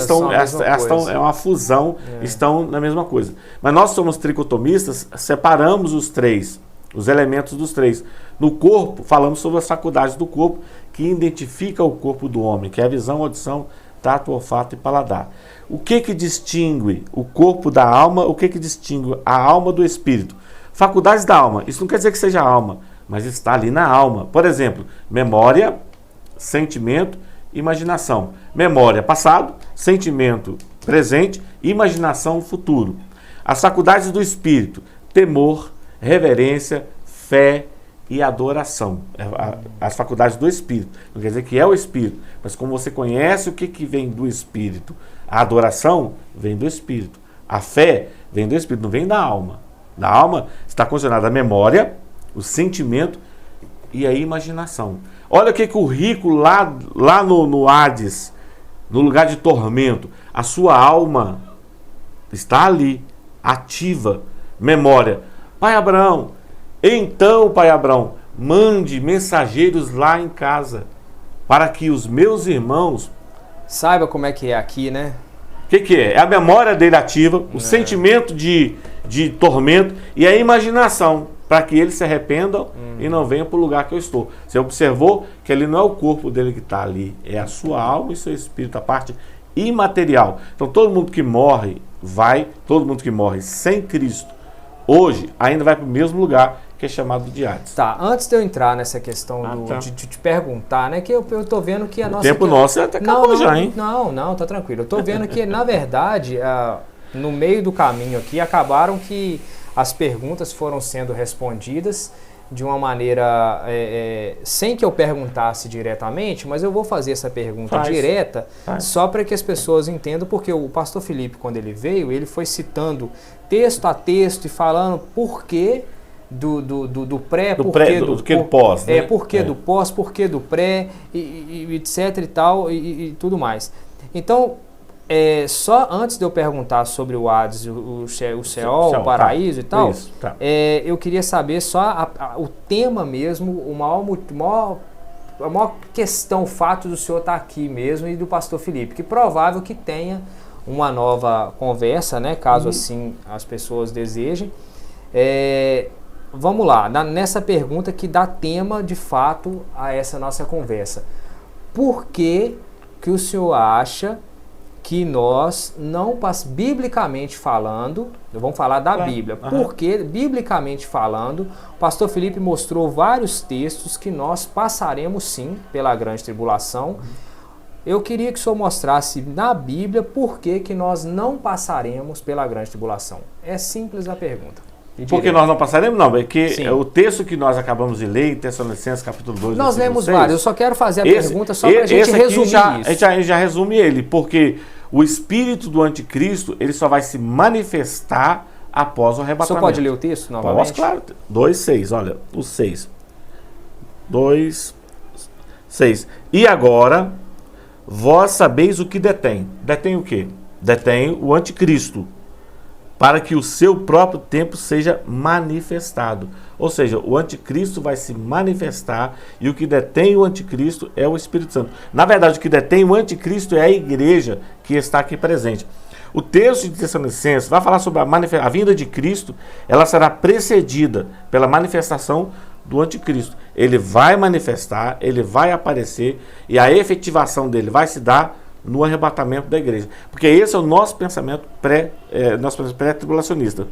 é uma fusão, estão na mesma coisa. Mas nós somos tricotomistas, separamos os três, os elementos dos três. No corpo, falamos sobre as faculdades do corpo, que identifica o corpo do homem, que é a visão, audição, tato, olfato e paladar. O que distingue o corpo da alma, o que distingue a alma do espírito? Faculdades da alma, isso não quer dizer que seja alma, mas está ali na alma. Por exemplo, memória, sentimento, imaginação. Memória, passado, sentimento, presente, imaginação, futuro. As faculdades do espírito, temor, reverência, fé e adoração. As faculdades do espírito. Não quer dizer que é o espírito, mas como você conhece o que vem do espírito, a adoração vem do espírito. A fé vem do espírito, não vem da alma. Da alma está condicionada a memória, o sentimento e a imaginação. Olha o que o rico lá no Hades, no lugar de tormento, a sua alma está ali, ativa, memória. Pai Abraão, então, Pai Abraão, mande mensageiros lá em casa, para que os meus irmãos... Saiba como é que é aqui, né? O que é? É a memória dele ativa, o sentimento de tormento e a imaginação, para que eles se arrependam e não venham para o lugar que eu estou. Você observou que ali não é o corpo dele que está ali, é a sua alma e seu espírito, a parte imaterial. Então todo mundo que morre todo mundo que morre sem Cristo, hoje ainda vai para o mesmo lugar, que é chamado de Hades. Tá, antes de eu entrar nessa questão de te perguntar, né, que eu tô vendo que a nossa... O tempo nosso até acabou já, hein? Não, tá tranquilo. Eu tô vendo que, na verdade, no meio do caminho aqui, acabaram que as perguntas foram sendo respondidas de uma maneira, sem que eu perguntasse diretamente, mas eu vou fazer essa pergunta direta, só para que as pessoas entendam, porque o pastor Felipe, quando ele veio, ele foi citando texto a texto e falando por que do pré, porquê do pós, né? Porquê do pós, porquê do pré, e etc e tal, e tudo mais. Então, só antes de eu perguntar sobre o Hades, o Sheol, o paraíso e tal, eu queria saber só o tema mesmo, a maior questão, o fato do senhor estar aqui mesmo e do pastor Felipe, que provável que tenha uma nova conversa, né, caso assim as pessoas desejem. Vamos lá, nessa pergunta que dá tema de fato a essa nossa conversa. Por que o senhor acha que nós não passamos, biblicamente falando, vamos falar da Bíblia, porque biblicamente falando, o pastor Felipe mostrou vários textos que nós passaremos sim pela grande tribulação. Eu queria que o senhor mostrasse na Bíblia por que nós não passaremos pela grande tribulação. É simples a pergunta. Por que nós não passaremos? Não, é que o texto que nós acabamos de ler, em Tessalonicenses capítulo 2, nós lemos vários, eu só quero fazer a pergunta só para a gente resumir isso. A gente já resume ele, porque o espírito do anticristo, ele só vai se manifestar após o arrebatamento. O senhor pode ler o texto novamente? Posso, claro. 2:6, olha, o 6. 2:6. E agora, vós sabeis o que detém. Detém o quê? Detém o anticristo, para que o seu próprio tempo seja manifestado. Ou seja, o anticristo vai se manifestar e o que detém o anticristo é o Espírito Santo. Na verdade, o que detém o anticristo é a igreja que está aqui presente. O texto de Tessalonicenses vai falar sobre a vinda de Cristo, ela será precedida pela manifestação do anticristo. ele vai manifestar, ele vai aparecer e a efetivação dele vai se dar no arrebatamento da igreja. Porque esse é o nosso pensamento pré-tribulacionista.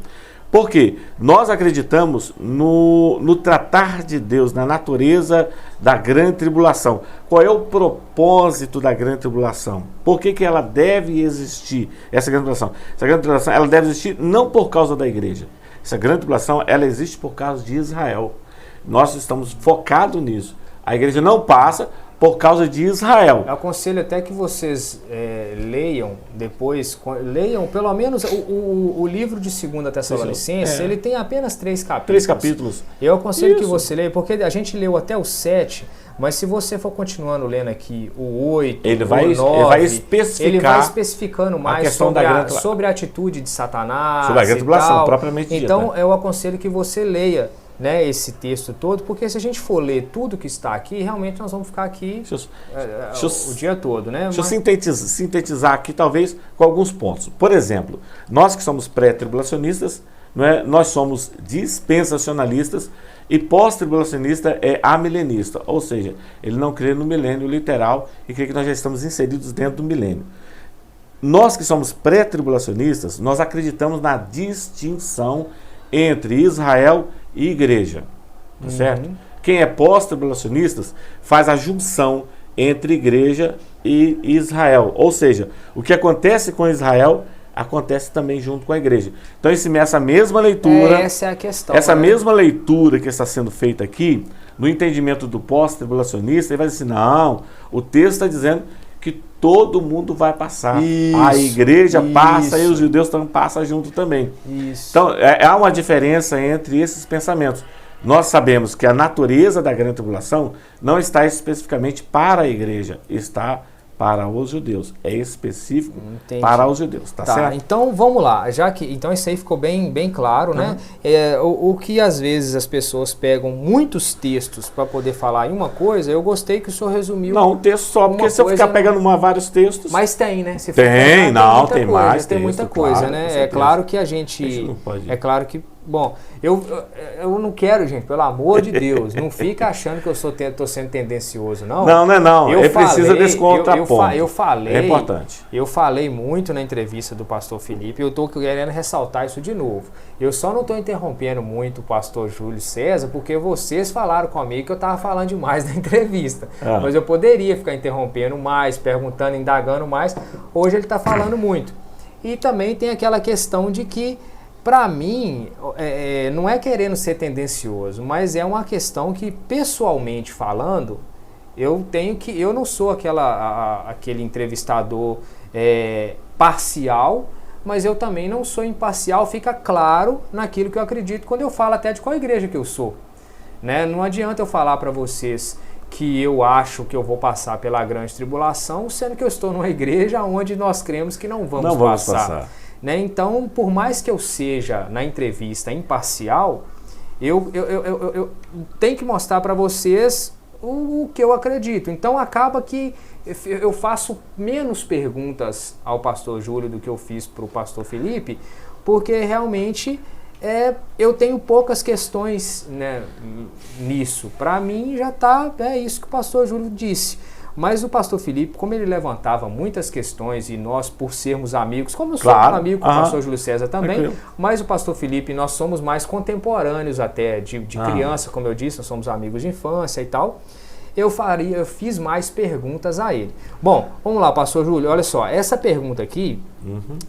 Por quê? Nós acreditamos no tratar de Deus, na natureza da grande tribulação. Qual é o propósito da grande tribulação? Por que ela deve existir, essa grande tribulação? Essa grande tribulação ela deve existir não por causa da igreja. Essa grande tribulação ela existe por causa de Israel. Nós estamos focados nisso. A igreja não passa por causa de Israel. Eu aconselho até que vocês leiam depois, leiam pelo menos o livro de 2 Tessalonicenses, ele tem apenas 3 capítulos. 3 capítulos. Eu aconselho que você leia, porque a gente leu até o 7, mas se você for continuando lendo aqui o 8, ele o vai 9, ele vai especificando mais sobre a atitude de Satanás, sobre a grande tribulação, propriamente dita. Então eu aconselho que você leia, né, esse texto todo, porque se a gente for ler tudo que está aqui, realmente nós vamos ficar aqui o dia todo, né? Deixa eu sintetizar aqui, talvez, com alguns pontos. Por exemplo, nós que somos pré-tribulacionistas, nós somos dispensacionalistas e pós-tribulacionista é amilenista, ou seja, ele não crê no milênio literal e crê que nós já estamos inseridos dentro do milênio. Nós que somos pré-tribulacionistas, nós acreditamos na distinção entre Israel e igreja, tá certo? Quem é pós-tribulacionistas faz a junção entre igreja e Israel, ou seja, o que acontece com Israel acontece também junto com a igreja. Então essa mesma leitura, essa é a questão, essa mesma leitura que está sendo feita aqui, no entendimento do pós-tribulacionista, ele vai dizer assim, não, o texto está dizendo que todo mundo vai passar. Isso, a igreja passa e os judeus passam junto também. Isso. Então, há uma diferença entre esses pensamentos. Nós sabemos que a natureza da grande tribulação não está especificamente para a igreja, está para os judeus. É específico para os judeus, tá certo? Então vamos lá, então isso aí ficou bem claro, né? O que às vezes as pessoas pegam muitos textos para poder falar em uma coisa, eu gostei que o senhor resumiu. Não, um texto só, porque se eu ficar pegando vários textos... Mas tem, né? Se tem mais. Tem muita coisa, claro, né? É claro que a gente não pode. É claro que... Bom, eu não quero, gente, pelo amor de Deus, não fica achando que eu estou sendo tendencioso, não. Não. Ele precisa desse contraponto. Eu falei, é importante. Eu falei muito na entrevista do pastor Felipe, eu estou querendo ressaltar isso de novo. Eu só não estou interrompendo muito o pastor Júlio César, porque vocês falaram comigo que eu estava falando demais na entrevista. Mas eu poderia ficar interrompendo mais, perguntando, indagando mais. Hoje ele está falando muito. E também tem aquela questão de que, para mim, não é querendo ser tendencioso, mas é uma questão que, pessoalmente falando, eu não sou aquele entrevistador parcial, mas eu também não sou imparcial, fica claro naquilo que eu acredito quando eu falo até de qual igreja que eu sou. Né? Não adianta eu falar para vocês que eu acho que eu vou passar pela grande tribulação, sendo que eu estou numa igreja onde nós cremos que não vamos passar. Né? Então, por mais que eu seja, na entrevista, imparcial, eu tenho que mostrar para vocês o que eu acredito. Então, acaba que eu faço menos perguntas ao pastor Júlio do que eu fiz para o pastor Felipe, porque realmente eu tenho poucas questões, né, nisso. Para mim, já está, isso que o pastor Júlio disse. Mas o pastor Felipe, como ele levantava muitas questões e nós, por sermos amigos, como eu sou amigo com o pastor Júlio César também, mas o pastor Felipe, nós somos mais contemporâneos até, de criança, como eu disse, nós somos amigos de infância e tal. Eu fiz mais perguntas a ele. Bom, vamos lá, pastor Júlio, olha só, essa pergunta aqui,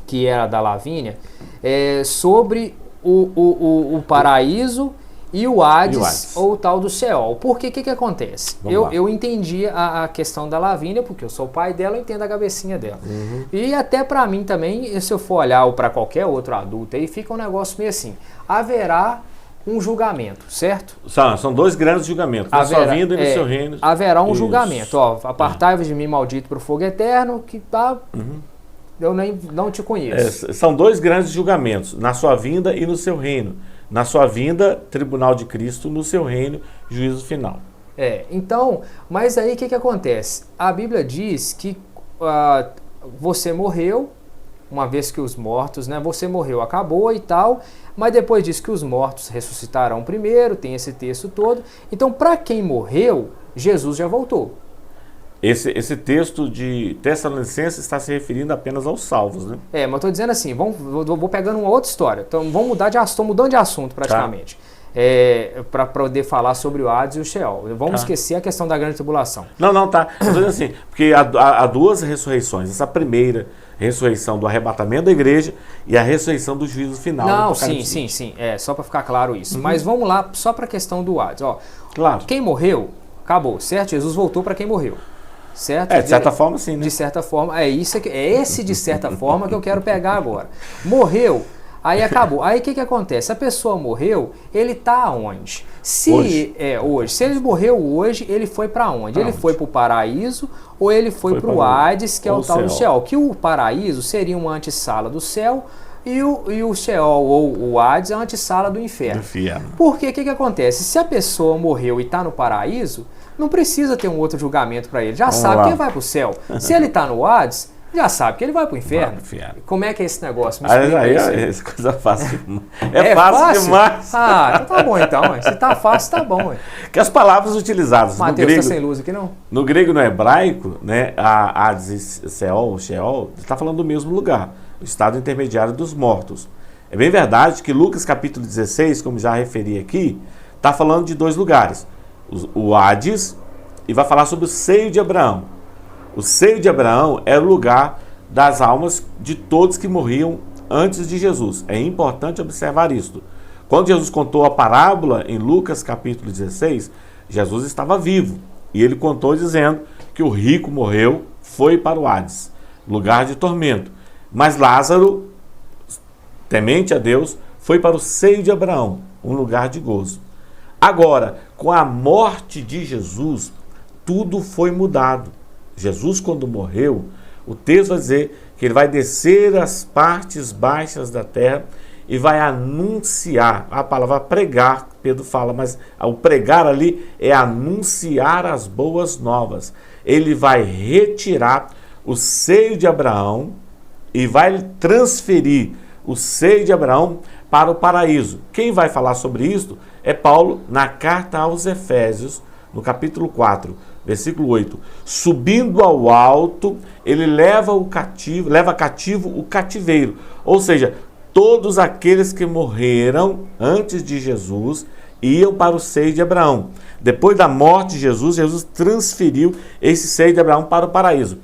que era da Lavínia, é sobre o paraíso e o Hades, ou o tal do Seol. Por que que acontece? Eu entendi a questão da Lavínia, porque eu sou o pai dela, eu entendo a cabecinha dela. E até para mim também, se eu for olhar ou para qualquer outro adulto aí, fica um negócio meio assim, haverá um julgamento, certo? São dois grandes julgamentos, na sua vinda e no seu reino. Haverá um julgamento, apartai-vos de mim, maldito, para o fogo eterno, que tá... Eu não te conheço. São dois grandes julgamentos, na sua vinda e no seu reino. Na sua vinda, tribunal de Cristo, no seu reino, juízo final. Então, mas aí o que acontece? A Bíblia diz que você morreu uma vez que os mortos, né, você morreu, acabou e tal, mas depois diz que os mortos ressuscitarão primeiro, tem esse texto todo. Então, para quem morreu, Jesus já voltou. Esse texto de Tessalonicenses está se referindo apenas aos salvos, né? Mas eu estou dizendo assim, vou pegando uma outra história. Então, vamos mudar de assunto, estou mudando de assunto praticamente. Para poder falar sobre o Hades e o Sheol. Vamos esquecer a questão da grande tribulação. Não, tá. Eu tô dizendo assim, porque há duas ressurreições. Essa primeira ressurreição do arrebatamento da igreja e a ressurreição do juízo final. Não, sim. Só para ficar claro isso. Mas vamos lá, só para a questão do Hades. Claro. Quem morreu, acabou, certo? Jesus voltou para quem morreu. Certo? De certa forma, sim, né? De certa forma, é esse de certa forma que eu quero pegar agora. Morreu, aí acabou. Aí o que acontece? A pessoa morreu, ele está onde? Hoje. Se ele morreu hoje, ele foi para onde? Ele foi para o paraíso ou ele foi para o Hades, que é o tal do Sheol? Que o paraíso seria uma antessala do céu e o Sheol ou o Hades é a antessala do inferno. Porque o que acontece? Se a pessoa morreu e está no paraíso, não precisa ter um outro julgamento para ele. Já sabe que ele vai para o céu. Se ele está no Hades, já sabe que ele vai para o inferno. Como é que é esse negócio? Me explica isso. É coisa fácil demais. É fácil demais. Então tá bom então. Se tá fácil, tá bom. Que as palavras utilizadas Mateus, no grego... tá sem luz aqui não? No grego e no hebraico, né, a Hades e Sheol, está falando do mesmo lugar. O estado intermediário dos mortos. É bem verdade que Lucas capítulo 16, como já referi aqui, está falando de dois lugares. O Hades, e vai falar sobre o seio de Abraão. O seio de Abraão era o lugar das almas de todos que morriam antes de Jesus. É importante observar isso. Quando Jesus contou a parábola em Lucas capítulo 16, Jesus estava vivo. E ele contou dizendo que o rico morreu, foi para o Hades, lugar de tormento. Mas Lázaro, temente a Deus, foi para o seio de Abraão, um lugar de gozo. Agora, com a morte de Jesus, tudo foi mudado. Jesus, quando morreu, o texto vai dizer que ele vai descer as partes baixas da terra e vai anunciar, a palavra pregar, Pedro fala, mas o pregar ali é anunciar as boas novas. Ele vai retirar o seio de Abraão e vai transferir o seio de Abraão para o paraíso. Quem vai falar sobre isso é Paulo na carta aos Efésios, no capítulo 4, versículo 8. Subindo ao alto, ele leva cativo o cativeiro. Ou seja, todos aqueles que morreram antes de Jesus iam para o seio de Abraão. Depois da morte de Jesus, Jesus transferiu esse seio de Abraão para o paraíso.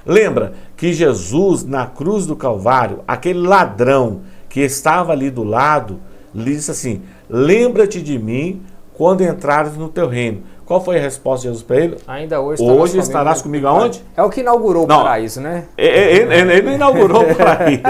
Lembra que Jesus, na cruz do Calvário, aquele ladrão que estava ali do lado, lhe disse assim: lembra-te de mim quando entrares no teu reino. Qual foi a resposta de Jesus para ele? Ainda hoje estarás comigo aonde? É o que inaugurou o paraíso, né? Ele não inaugurou o paraíso.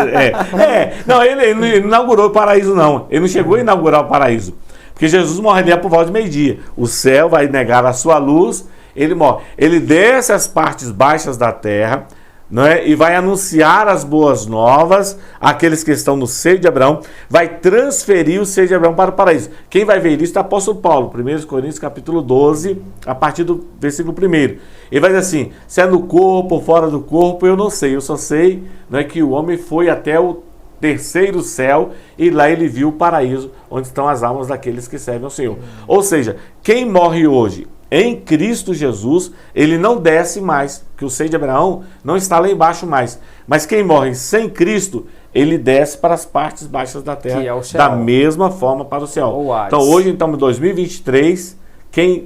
Ele não inaugurou o paraíso, não. Ele não chegou a inaugurar o paraíso. Porque Jesus morreria por volta de meio-dia. O céu vai negar a sua luz, ele morre. Ele desce as partes baixas da terra, não é? E vai anunciar as boas novas àqueles que estão no seio de Abraão, vai transferir o seio de Abraão para o paraíso. Quem vai ver isso é o apóstolo Paulo, 1 Coríntios capítulo 12, a partir do versículo 1. Ele vai dizer assim: se é no corpo ou fora do corpo, eu não sei, eu só sei, não é, que o homem foi até o terceiro céu e lá ele viu o paraíso, onde estão as almas daqueles que servem ao Senhor. Ou seja, quem morre hoje em Cristo Jesus, ele não desce mais, que o seio de Abraão não está lá embaixo mais. Mas quem morre sem Cristo, ele desce para as partes baixas da terra, da mesma forma para o céu. Então hoje, em 2023,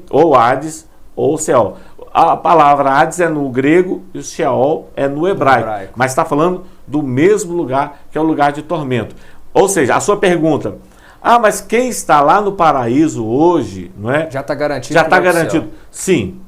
ou Hades ou Sheol. A palavra Hades é no grego e o Sheol é no hebraico. Mas está falando do mesmo lugar, que é o lugar de tormento. Ou seja, a sua pergunta: mas quem está lá no paraíso hoje, não é? Já está garantido. Já está garantido. Sim,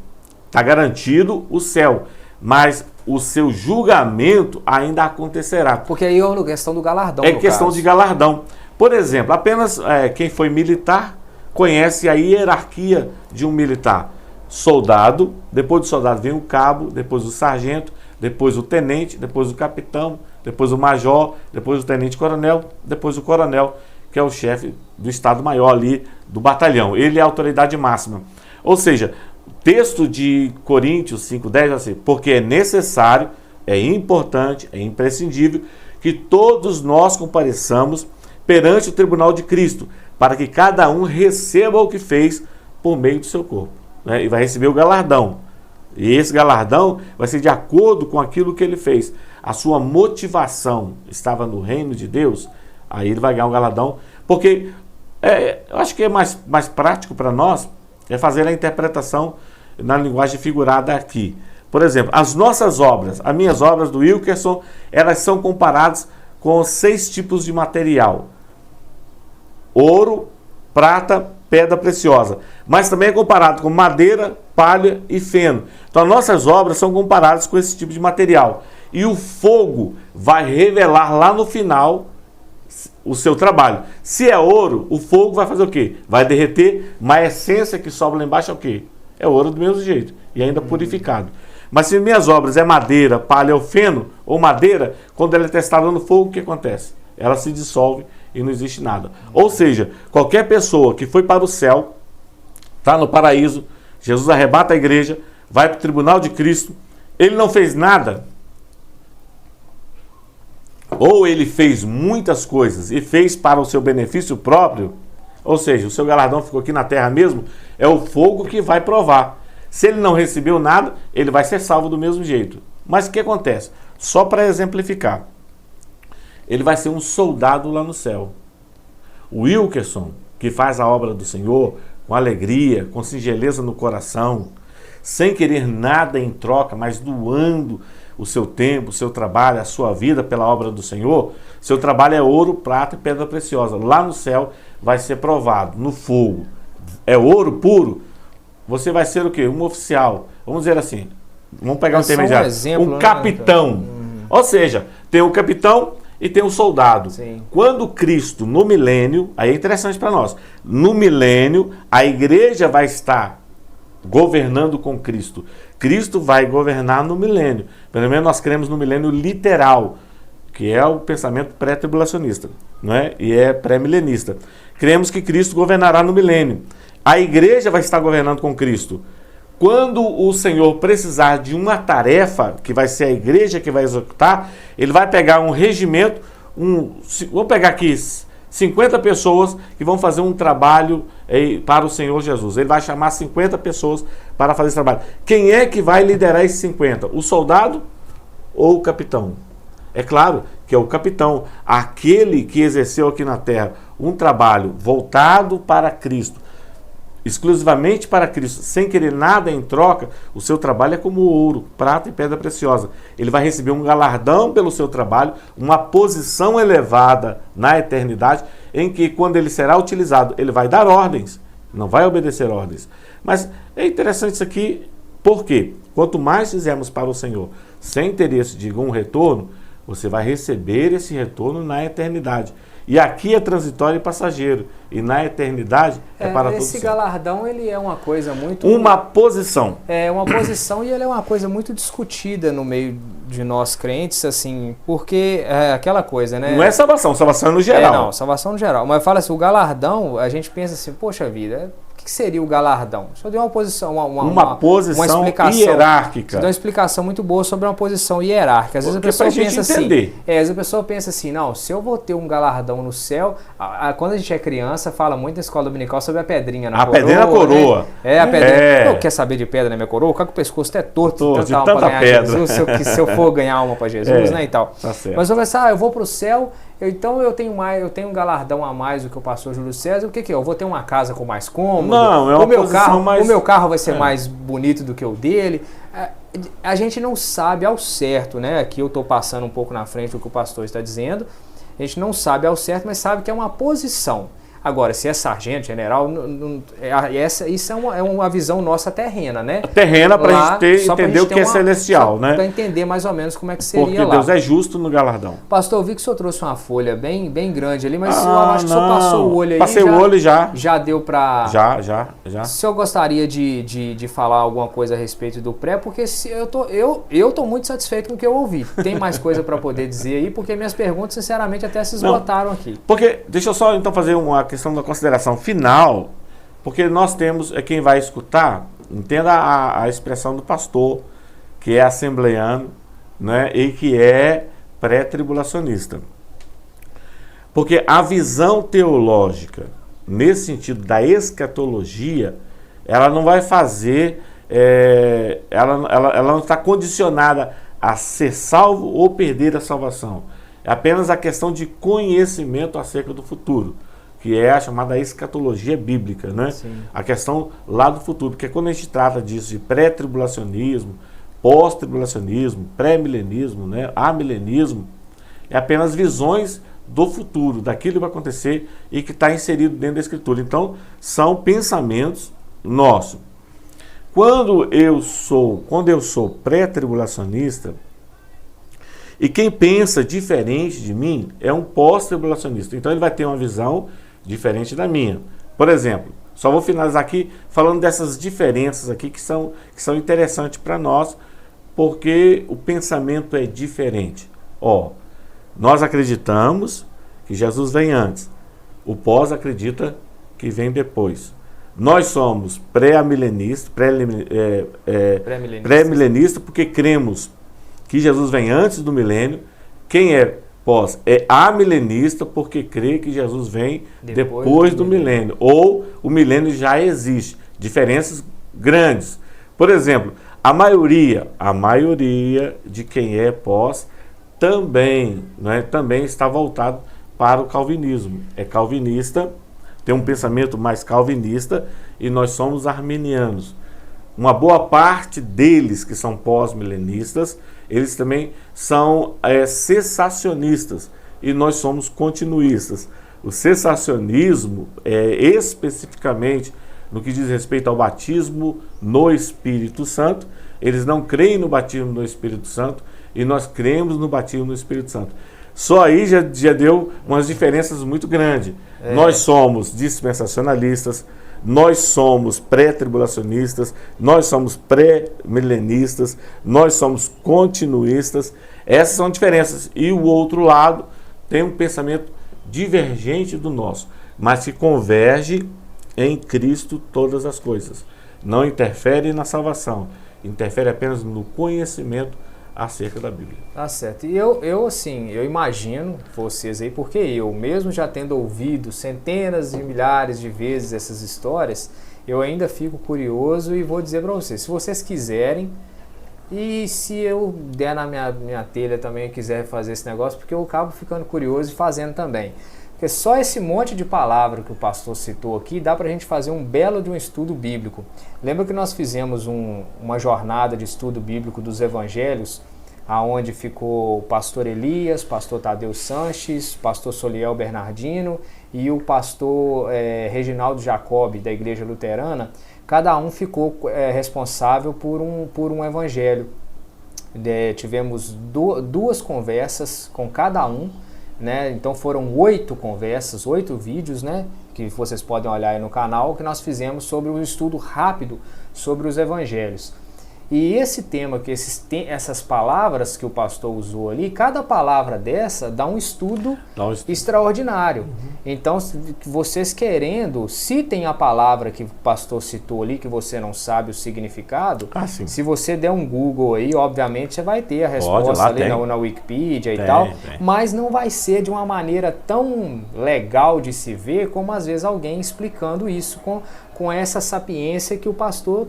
está garantido o céu, mas o seu julgamento ainda acontecerá. Porque aí é uma questão do galardão. É questão de galardão. Por exemplo, apenas quem foi militar conhece a hierarquia de um militar. Soldado, depois do soldado vem o cabo, depois o sargento, depois o tenente, depois o capitão, depois o major, depois o tenente-coronel, depois o coronel, que é o chefe do Estado-Maior ali do batalhão. Ele é a autoridade máxima. Ou seja, o texto de Coríntios 5:10 assim: porque é necessário, é importante, é imprescindível que todos nós compareçamos perante o tribunal de Cristo, para que cada um receba o que fez por meio do seu corpo, né? E vai receber o galardão. E esse galardão vai ser de acordo com aquilo que ele fez. A sua motivação estava no reino de Deus, aí ele vai ganhar um galardão, porque eu acho que é mais prático para nós fazer a interpretação na linguagem figurada aqui. Por exemplo, as nossas obras, as minhas obras do Wilkerson, elas são comparadas com 6 tipos de material: ouro, prata, pedra preciosa. Mas também é comparado com madeira, palha e feno. Então, as nossas obras são comparadas com esse tipo de material. E o fogo vai revelar lá no final o seu trabalho. Se é ouro, o fogo vai fazer o quê? Vai derreter, mas a essência que sobra lá embaixo é o quê? É ouro do mesmo jeito, e ainda purificado. Mas se minhas obras é madeira, palha ou feno, ou madeira, quando ela é testada no fogo, o que acontece? Ela se dissolve e não existe nada. Ou seja, qualquer pessoa que foi para o céu, está no paraíso, Jesus arrebata a igreja, vai para o tribunal de Cristo, ele não fez nada, ou ele fez muitas coisas e fez para o seu benefício próprio, ou seja, o seu galardão ficou aqui na terra mesmo, é o fogo que vai provar. Se ele não recebeu nada, ele vai ser salvo do mesmo jeito. Mas o que acontece? Só para exemplificar, ele vai ser um soldado lá no céu. O Wilkerson, que faz a obra do Senhor com alegria, com singeleza no coração, sem querer nada em troca, mas doando o seu tempo, o seu trabalho, a sua vida pela obra do Senhor, seu trabalho é ouro, prata e pedra preciosa. Lá no céu vai ser provado, no fogo. É ouro puro, você vai ser o quê? Um oficial. Vamos dizer assim, vamos pegar um intermediário. Um capitão. Né? Ou seja, tem o capitão e tem o soldado. Sim. Quando Cristo, no milênio, aí é interessante para nós, no milênio, a igreja vai estar governando com Cristo. Cristo vai governar no milênio. Pelo menos nós cremos no milênio literal, que é o pensamento pré-tribulacionista, não é? E é pré-milenista. Cremos que Cristo governará no milênio. A igreja vai estar governando com Cristo. Quando o Senhor precisar de uma tarefa, que vai ser a igreja que vai executar, ele vai pegar um regimento, vamos pegar aqui 50 pessoas que vão fazer um trabalho para o Senhor Jesus. Ele vai chamar 50 pessoas para fazer esse trabalho. Quem é que vai liderar esses 50? O soldado ou o capitão? É claro que é o capitão, aquele que exerceu aqui na terra um trabalho voltado para Cristo, exclusivamente para Cristo, sem querer nada em troca. O seu trabalho é como ouro, prata e pedra preciosa. Ele vai receber um galardão pelo seu trabalho, uma posição elevada na eternidade, em que quando ele será utilizado, ele vai dar ordens, não vai obedecer ordens. Mas é interessante isso aqui, porque quanto mais fizermos para o Senhor, sem interesse de um retorno, você vai receber esse retorno na eternidade. E aqui é transitório e passageiro. E na eternidade é para todos. Esse galardão, ele é uma coisa muito... Uma posição. É uma posição, e ele é uma coisa muito discutida no meio de nós crentes, assim, porque é aquela coisa, né? Não é salvação, salvação é no geral. Não, salvação no geral. Mas fala assim, o galardão, a gente pensa assim, poxa vida, o que seria o galardão? Só deu uma posição, uma posição explicação, hierárquica. Você deu uma explicação muito boa sobre uma posição hierárquica. Às vezes a pessoa pensa assim, às vezes a pessoa pensa assim, não, se eu vou ter um galardão no céu, quando a gente é criança, fala muito na escola dominical sobre a pedrinha na coroa. A pedrinha na coroa. Né? A pedrinha. Quer saber de pedra na minha coroa? O pescoço até torto de tanta pedra. Jesus, se eu for ganhar alma para Jesus, né, e tal. Tá certo. Mas eu vou pensar, eu vou para o céu, então eu tenho um galardão a mais do que o pastor Júlio César. O que é? Eu vou ter uma casa com mais cômodo? Não, é uma posição mais... O meu carro vai ser mais bonito do que o dele? A gente não sabe ao certo, né? Aqui eu estou passando um pouco na frente do que o pastor está dizendo. A gente não sabe ao certo, mas sabe que é uma posição. Agora, se é sargento, general, isso é uma visão nossa terrena, né? Terrena para a gente entender o que é celestial, né? Para entender mais ou menos como é que seria lá. Porque Deus é justo no galardão. Pastor, eu vi que o senhor trouxe uma folha bem grande ali, mas eu acho que o senhor passou o olho aí. Passei o olho já. Já deu para... Já. O senhor gostaria de falar alguma coisa a respeito do pré? Porque eu tô muito satisfeito com o que eu ouvi. Tem mais coisa para poder dizer aí, porque minhas perguntas, sinceramente, até se esgotaram aqui. Porque, deixa eu só então fazer uma questão da consideração final, porque nós temos, quem vai escutar, entenda a expressão do pastor, que é assembleiano, né, e que é pré-tribulacionista. Porque a visão teológica, nesse sentido da escatologia, ela não vai fazer, ela não está condicionada a ser salvo ou perder a salvação. É apenas a questão de conhecimento acerca do futuro, que é a chamada escatologia bíblica, né? Sim. A questão lá do futuro, porque quando a gente trata disso de pré-tribulacionismo, pós-tribulacionismo, pré-milenismo, né, amilenismo, é apenas visões do futuro, daquilo que vai acontecer e que está inserido dentro da Escritura. Então, são pensamentos nossos. Quando eu sou pré-tribulacionista, e quem pensa diferente de mim é um pós-tribulacionista. Então, ele vai ter uma visão diferente da minha. Por exemplo, só vou finalizar aqui falando dessas diferenças aqui que são interessantes para nós, porque o pensamento é diferente. Nós acreditamos que Jesus vem antes. O pós acredita que vem depois. Nós somos pré-milenistas porque cremos que Jesus vem antes do milênio. Quem é pós é amilenista porque crê que Jesus vem depois do milênio. Ou o milênio já existe. Diferenças grandes. Por exemplo, a maioria de quem é pós também está voltado para o calvinismo. É calvinista, tem um pensamento mais calvinista, e nós somos arminianos. Uma boa parte deles que são pós-milenistas, eles também são cessacionistas, e nós somos continuistas. O cessacionismo especificamente no que diz respeito ao batismo no Espírito Santo. Eles não creem no batismo no Espírito Santo, e nós cremos no batismo no Espírito Santo. Só aí já deu umas diferenças muito grandes. Nós somos dispensacionalistas, nós somos pré-tribulacionistas, nós somos pré-milenistas, nós somos continuistas. Essas são diferenças. E o outro lado tem um pensamento divergente do nosso, mas que converge em Cristo todas as coisas. Não interfere na salvação, interfere apenas no conhecimento acerca da Bíblia. Tá certo. E eu imagino vocês aí, porque eu mesmo já tendo ouvido centenas e milhares de vezes essas histórias, eu ainda fico curioso e vou dizer para vocês, se vocês quiserem, e se eu der na minha telha também e quiser fazer esse negócio, porque eu acabo ficando curioso e fazendo também. Porque só esse monte de palavra que o pastor citou aqui dá para a gente fazer um belo de um estudo bíblico. Lembra que nós fizemos uma jornada de estudo bíblico dos evangelhos, aonde ficou o pastor Elias, pastor Tadeu Sanches, pastor Soliel Bernardino e o pastor Reginaldo Jacob, da Igreja Luterana. Cada um ficou responsável por um evangelho. Tivemos duas conversas com cada um, né? Então foram 8 conversas, 8 vídeos, né? Que vocês podem olhar aí no canal, que nós fizemos sobre um estudo rápido sobre os evangelhos. E esse tema, essas palavras que o pastor usou ali, cada palavra dessa dá um estudo extraordinário. Então, vocês querendo, citem a palavra que o pastor citou ali, que você não sabe o significado, se você der um Google aí, obviamente você vai ter a resposta ali na Wikipedia e tal, mas não vai ser de uma maneira tão legal de se ver como às vezes alguém explicando isso com essa sapiência que o pastor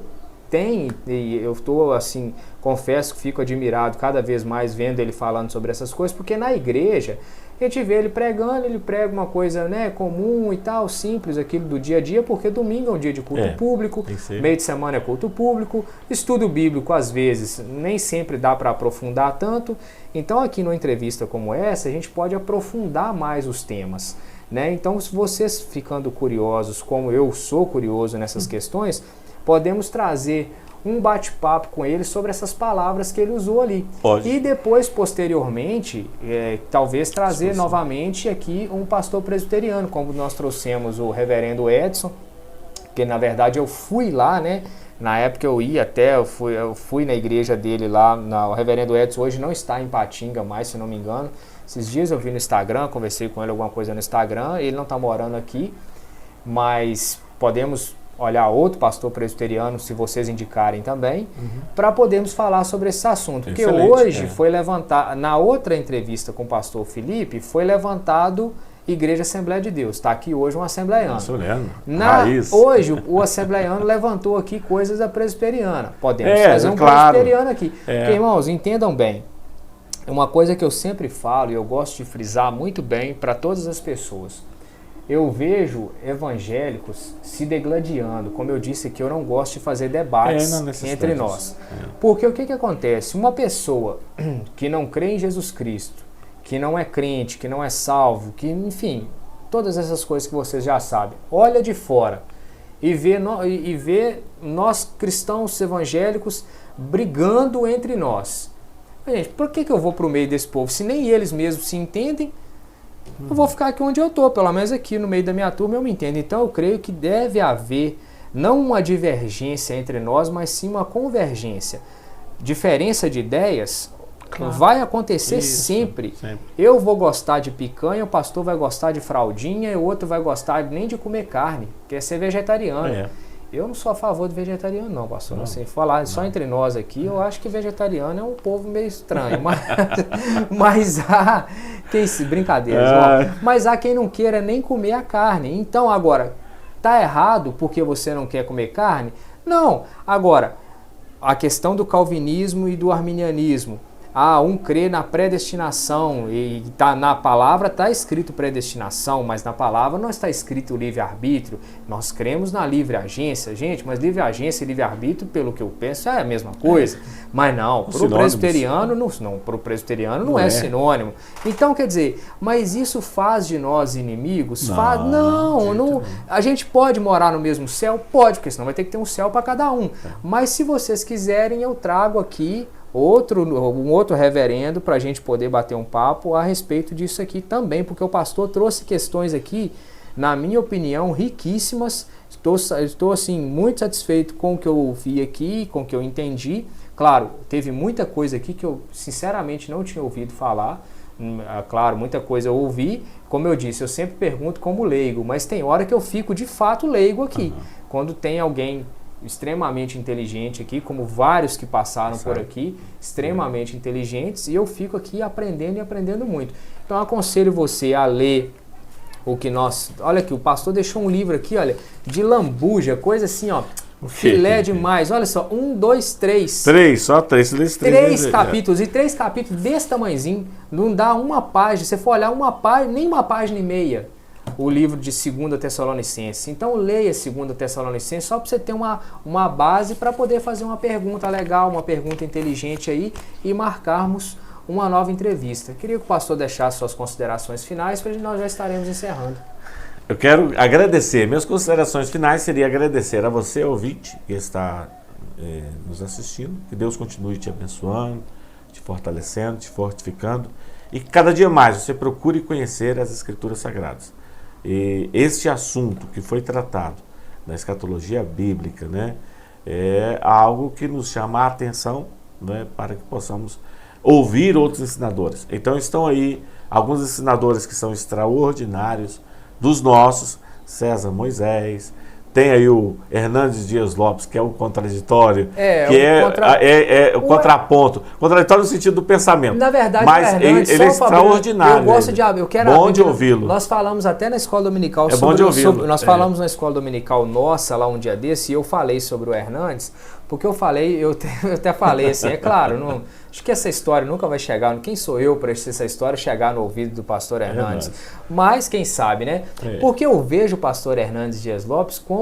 tem, e eu estou assim, confesso que fico admirado cada vez mais vendo ele falando sobre essas coisas, porque na igreja a gente vê ele pregando, ele prega uma coisa, né, comum e tal, simples, aquilo do dia a dia, porque domingo é um dia de culto público, meio de semana é culto público, estudo bíblico às vezes nem sempre dá para aprofundar tanto. Então aqui numa entrevista como essa a gente pode aprofundar mais os temas, né? Então, se vocês ficando curiosos, como eu sou curioso nessas questões, podemos trazer um bate-papo com ele sobre essas palavras que ele usou ali. E depois, posteriormente, talvez trazer novamente aqui um pastor presbiteriano, como nós trouxemos o reverendo Edson, que na verdade eu fui lá, né? Na época eu fui na igreja dele lá, o reverendo Edson hoje não está em Patinga mais, se não me engano. Esses dias eu vi no Instagram, conversei com ele alguma coisa no Instagram, ele não está morando aqui, mas podemos olhar outro pastor presbiteriano, se vocês indicarem também, para podermos falar sobre esse assunto. Porque hoje foi levantado, na outra entrevista com o pastor Felipe, foi levantado Igreja Assembleia de Deus. Está aqui hoje um assembleiano. Hoje o assembleiano levantou aqui coisas da presbiteriana. Podemos fazer um presbiteriano aqui. Porque, irmãos, entendam bem. Uma coisa que eu sempre falo, e eu gosto de frisar muito bem para todas as pessoas. Eu vejo evangélicos se degladiando. Como eu disse aqui, eu não gosto de fazer debates entre nós. Porque o que acontece? Uma pessoa que não crê em Jesus Cristo, que não é crente, que não é salvo, que, enfim, todas essas coisas que vocês já sabem, olha de fora e vê nós cristãos evangélicos brigando entre nós. Gente, por que eu vou para o meio desse povo? Se nem eles mesmos se entendem, eu vou ficar aqui onde eu estou, pelo menos aqui no meio da minha turma eu me entendo. Então eu creio que deve haver não uma divergência entre nós, mas sim uma convergência. Diferença de ideias vai acontecer sempre. Eu vou gostar de picanha, o pastor vai gostar de fraldinha, e o outro vai gostar nem de comer carne, quer ser vegetariano. Eu não sou a favor do vegetariano não, pastor. Não sei falar, só entre nós aqui, eu acho que vegetariano é um povo meio estranho. Mas há quem se... Brincadeiras. Mas há quem não queira nem comer a carne. Então, agora, tá errado porque você não quer comer carne? Não. Agora, a questão do calvinismo e do arminianismo. Um crê na predestinação e na palavra está escrito predestinação, mas na palavra não está escrito livre-arbítrio. Nós cremos na livre-agência, gente, mas livre-agência e livre-arbítrio, pelo que eu penso, é a mesma coisa. Mas não, para o presbiteriano não é sinônimo. Então, quer dizer, mas isso faz de nós inimigos? Não. A gente pode morar no mesmo céu? Pode, porque senão vai ter que ter um céu para cada um. Mas se vocês quiserem, eu trago aqui um outro reverendo para a gente poder bater um papo a respeito disso aqui também, porque o pastor trouxe questões aqui, na minha opinião, riquíssimas. Estou assim, muito satisfeito com o que eu ouvi aqui, com o que eu entendi. Claro, teve muita coisa aqui que eu sinceramente não tinha ouvido falar. Claro, muita coisa eu ouvi. Como eu disse, eu sempre pergunto como leigo, mas tem hora que eu fico de fato leigo aqui. Quando tem alguém extremamente inteligente aqui, como vários que passaram por aqui, extremamente inteligentes, e eu fico aqui aprendendo e aprendendo muito. Então eu aconselho você a ler o que nós... Olha aqui, o pastor deixou um livro aqui, olha, de lambuja, coisa assim, ó, filé demais. Olha só, 1, 2, 3. Só 3. Três capítulos, e 3 capítulos desse tamanhozinho, não dá uma página, você for olhar uma página, nem uma página e meia. O livro de 2 Tessalonicenses. Então leia 2 Tessalonicenses só para você ter uma base para poder fazer uma pergunta legal, uma pergunta inteligente aí e marcarmos uma nova entrevista. Queria que o pastor deixasse suas considerações finais, para nós já estaremos encerrando. Eu quero agradecer. Minhas considerações finais seria agradecer a você, ouvinte, que está nos assistindo. Que Deus continue te abençoando, te fortalecendo, te fortificando. E que cada dia mais você procure conhecer as Escrituras Sagradas. E este assunto que foi tratado na escatologia bíblica, né, é algo que nos chama a atenção, né, para que possamos ouvir outros ensinadores. Então estão aí alguns ensinadores que são extraordinários, dos nossos, César Moisés, tem aí o Hernandes Dias Lopes, que é o contraditório, o contraponto. Contraditório no sentido do pensamento. Na verdade, mas ele é extraordinário. Eu quero bom de ouvi-lo. Nós falamos até na escola dominical nós falamos na escola dominical nossa lá um dia desse, e eu falei sobre o Hernandes, porque eu até falei assim, é claro, acho que essa história nunca vai chegar, quem sou eu para essa história chegar no ouvido do pastor Hernandes? Mas quem sabe, né? Porque eu vejo o pastor Hernandes Dias Lopes como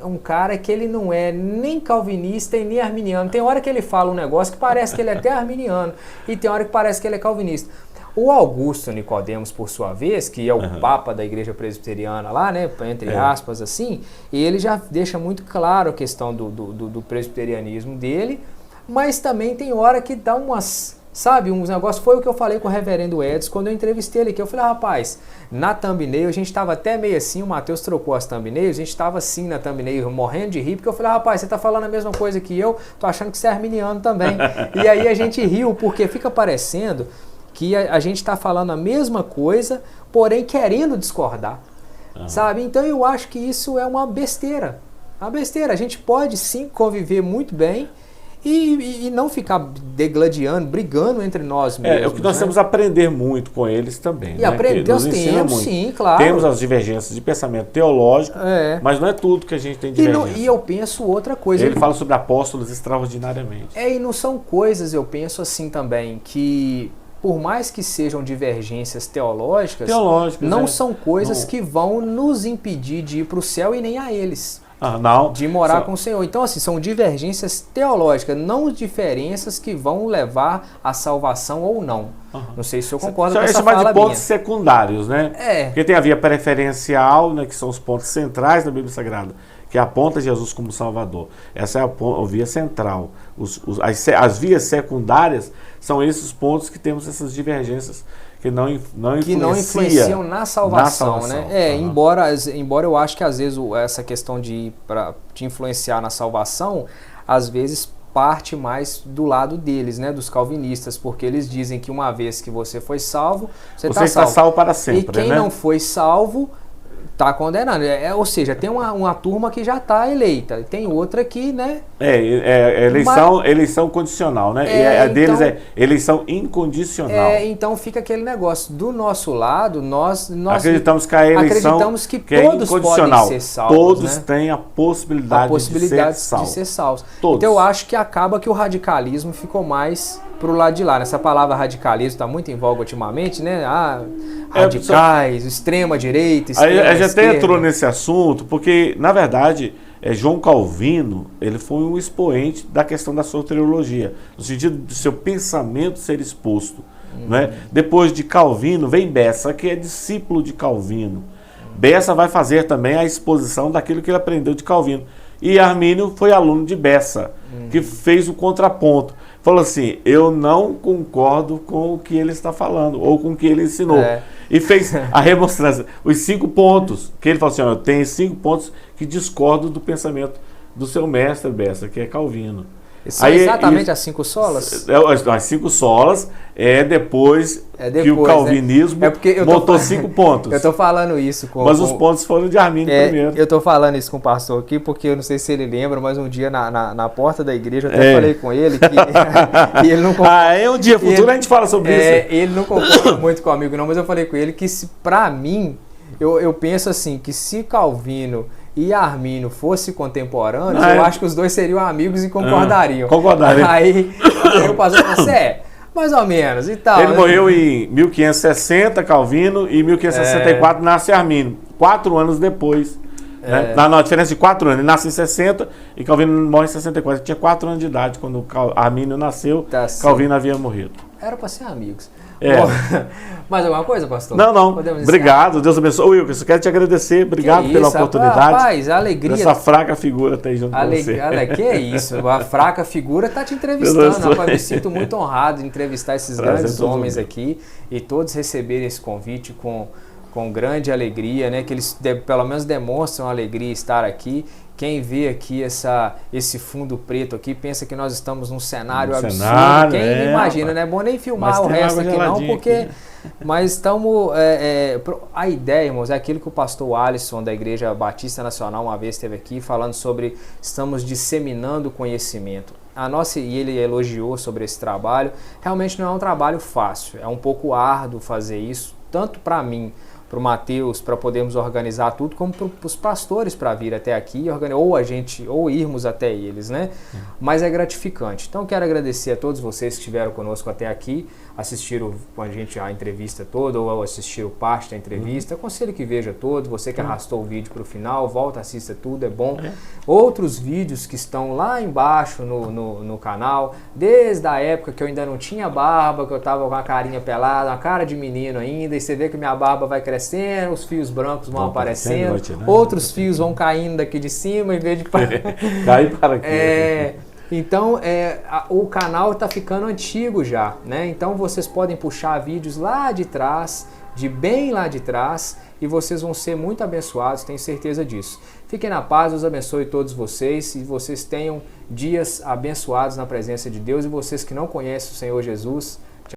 um cara que ele não é nem calvinista e nem arminiano. Tem hora que ele fala um negócio que parece que ele é até arminiano, e tem hora que parece que ele é calvinista. O Augusto Nicodemos, por sua vez, que é o papa da igreja presbiteriana lá, né, entre aspas, assim, ele já deixa muito claro a questão do presbiterianismo dele, mas também tem hora que dá uns negócios. Foi o que eu falei com o reverendo Edson quando eu entrevistei ele aqui. Eu falei, rapaz, na thumbnail a gente estava até meio assim, o Matheus trocou as thumbnails, a gente estava assim na thumbnail, morrendo de rir, porque eu falei, rapaz, você está falando a mesma coisa que eu, tô achando que você é arminiano também. E aí a gente riu, porque fica parecendo que a gente está falando a mesma coisa, porém querendo discordar, sabe? Então eu acho que isso é uma besteira. É uma besteira. A gente pode sim conviver muito bem e não ficar degladiando, brigando entre nós mesmos. É o que nós temos a aprender muito com eles também. E aprender, Deus temos, sim, claro. Temos as divergências de pensamento teológico, mas não é tudo que a gente tem divergência. E eu penso outra coisa. Ele fala sobre apóstolos extraordinariamente. E não são coisas, eu penso assim também, que por mais que sejam divergências teológicas não são coisas que vão nos impedir de ir para o céu e nem a eles. De morar com o Senhor. Então, assim, são divergências teológicas, não diferenças que vão levar à salvação ou não. Não sei se eu concordo com essa fala minha. É chamado de pontos secundários, né? Porque tem a via preferencial, né, que são os pontos centrais da Bíblia Sagrada, que aponta Jesus como Salvador. Essa é a via central. As vias secundárias são esses pontos que temos essas divergências que não influenciam na salvação, né? Embora eu acho que às vezes essa questão de influenciar na salvação, às vezes parte mais do lado deles, né, dos calvinistas, porque eles dizem que uma vez que você foi salvo, você está salvo para sempre. E quem não foi salvo está condenado. Ou seja, tem uma turma que já está eleita, tem outra que, né? Eleição condicional, né? E a deles é eleição incondicional. Então fica aquele negócio. Do nosso lado, nós acreditamos que a eleição que todos podem ser salvos. Todos têm a possibilidade de ser salvos. Todos. Então eu acho que acaba que o radicalismo ficou mais pro lado de lá. Essa palavra radicalismo está muito em voga ultimamente, né? Radicais, extrema-direita, extrema-esquerda. A gente até entrou nesse assunto, porque, na verdade, João Calvino, ele foi um expoente da questão da soteriologia, no sentido de seu pensamento ser exposto. Né? Depois de Calvino, vem Bessa, que é discípulo de Calvino. Bessa vai fazer também a exposição daquilo que ele aprendeu de Calvino. E Armínio foi aluno de Bessa, que fez o contraponto. Falou assim, eu não concordo com o que ele está falando, ou com o que ele ensinou. E fez a remonstrância, os 5 pontos, que ele falou assim, eu tenho 5 pontos que discordo do pensamento do seu mestre Bessa, que é Calvino. São exatamente as 5 solas? As 5 solas depois que o calvinismo botou 5 pontos. Eu estou falando isso Mas os pontos foram de Armínio primeiro. Eu estou falando isso com o pastor aqui, porque eu não sei se ele lembra, mas um dia na porta da igreja eu até falei com ele que ele não concorda. Um dia futuro a gente fala sobre isso. Ele não concorda muito comigo não, mas eu falei com ele que para mim, eu penso assim, que se Calvino e Armínio fossem contemporâneos, eu acho que os dois seriam amigos e concordariam. Aí o pastor falou assim, mais ou menos e tal. Ele morreu em 1560, Calvino, e em 1564 nasce Armínio, 4 anos depois. Na diferença de 4 anos, ele nasce em 60 e Calvino morre em 64. Ele tinha 4 anos de idade quando Armínio nasceu, Calvino havia morrido. Era para ser amigos. Bom, mais alguma coisa, pastor? Não. Obrigado, Deus abençoe. Wilkerson, quero te agradecer. Obrigado pela oportunidade. Rapaz, a alegria. Essa fraca figura tá aí junto com você. Que é isso? A fraca figura tá te entrevistando. Rapaz, me sinto muito honrado de entrevistar esses grandes homens aqui e todos receberem esse convite com grande alegria, né? Que eles pelo menos demonstram alegria estar aqui. Quem vê aqui esse fundo preto aqui, pensa que nós estamos num cenário absurdo. Quem imagina, não é bom nem filmar o resto aqui não, porque... Aqui, né? Mas estamos... a ideia, irmãos, é aquilo que o pastor Alisson da Igreja Batista Nacional uma vez esteve aqui, falando sobre estamos disseminando conhecimento. E ele elogiou sobre esse trabalho. Realmente não é um trabalho fácil, é um pouco árduo fazer isso, tanto para mim, para o Mateus, para podermos organizar tudo, como para os pastores para vir até aqui, ou irmos até eles, né? Mas é gratificante. Então quero agradecer a todos vocês que estiveram conosco até aqui, assistiram com a gente a entrevista toda, ou assistiram parte da entrevista. Aconselho que veja todo, você que arrastou o vídeo para o final, volta, assista tudo, é bom. Outros vídeos que estão lá embaixo no canal, desde a época que eu ainda não tinha barba, que eu estava com a carinha pelada, uma cara de menino ainda, e você vê que minha barba vai crescendo, os fios brancos vão aparecendo, outros fios vão caindo daqui de cima, em vez de... Cair para aqui. Então, o canal está ficando antigo já, né? Então, vocês podem puxar vídeos lá de trás, bem lá de trás, e vocês vão ser muito abençoados, tenho certeza disso. Fiquem na paz, Deus abençoe todos vocês, e vocês tenham dias abençoados na presença de Deus, e vocês que não conhecem o Senhor Jesus,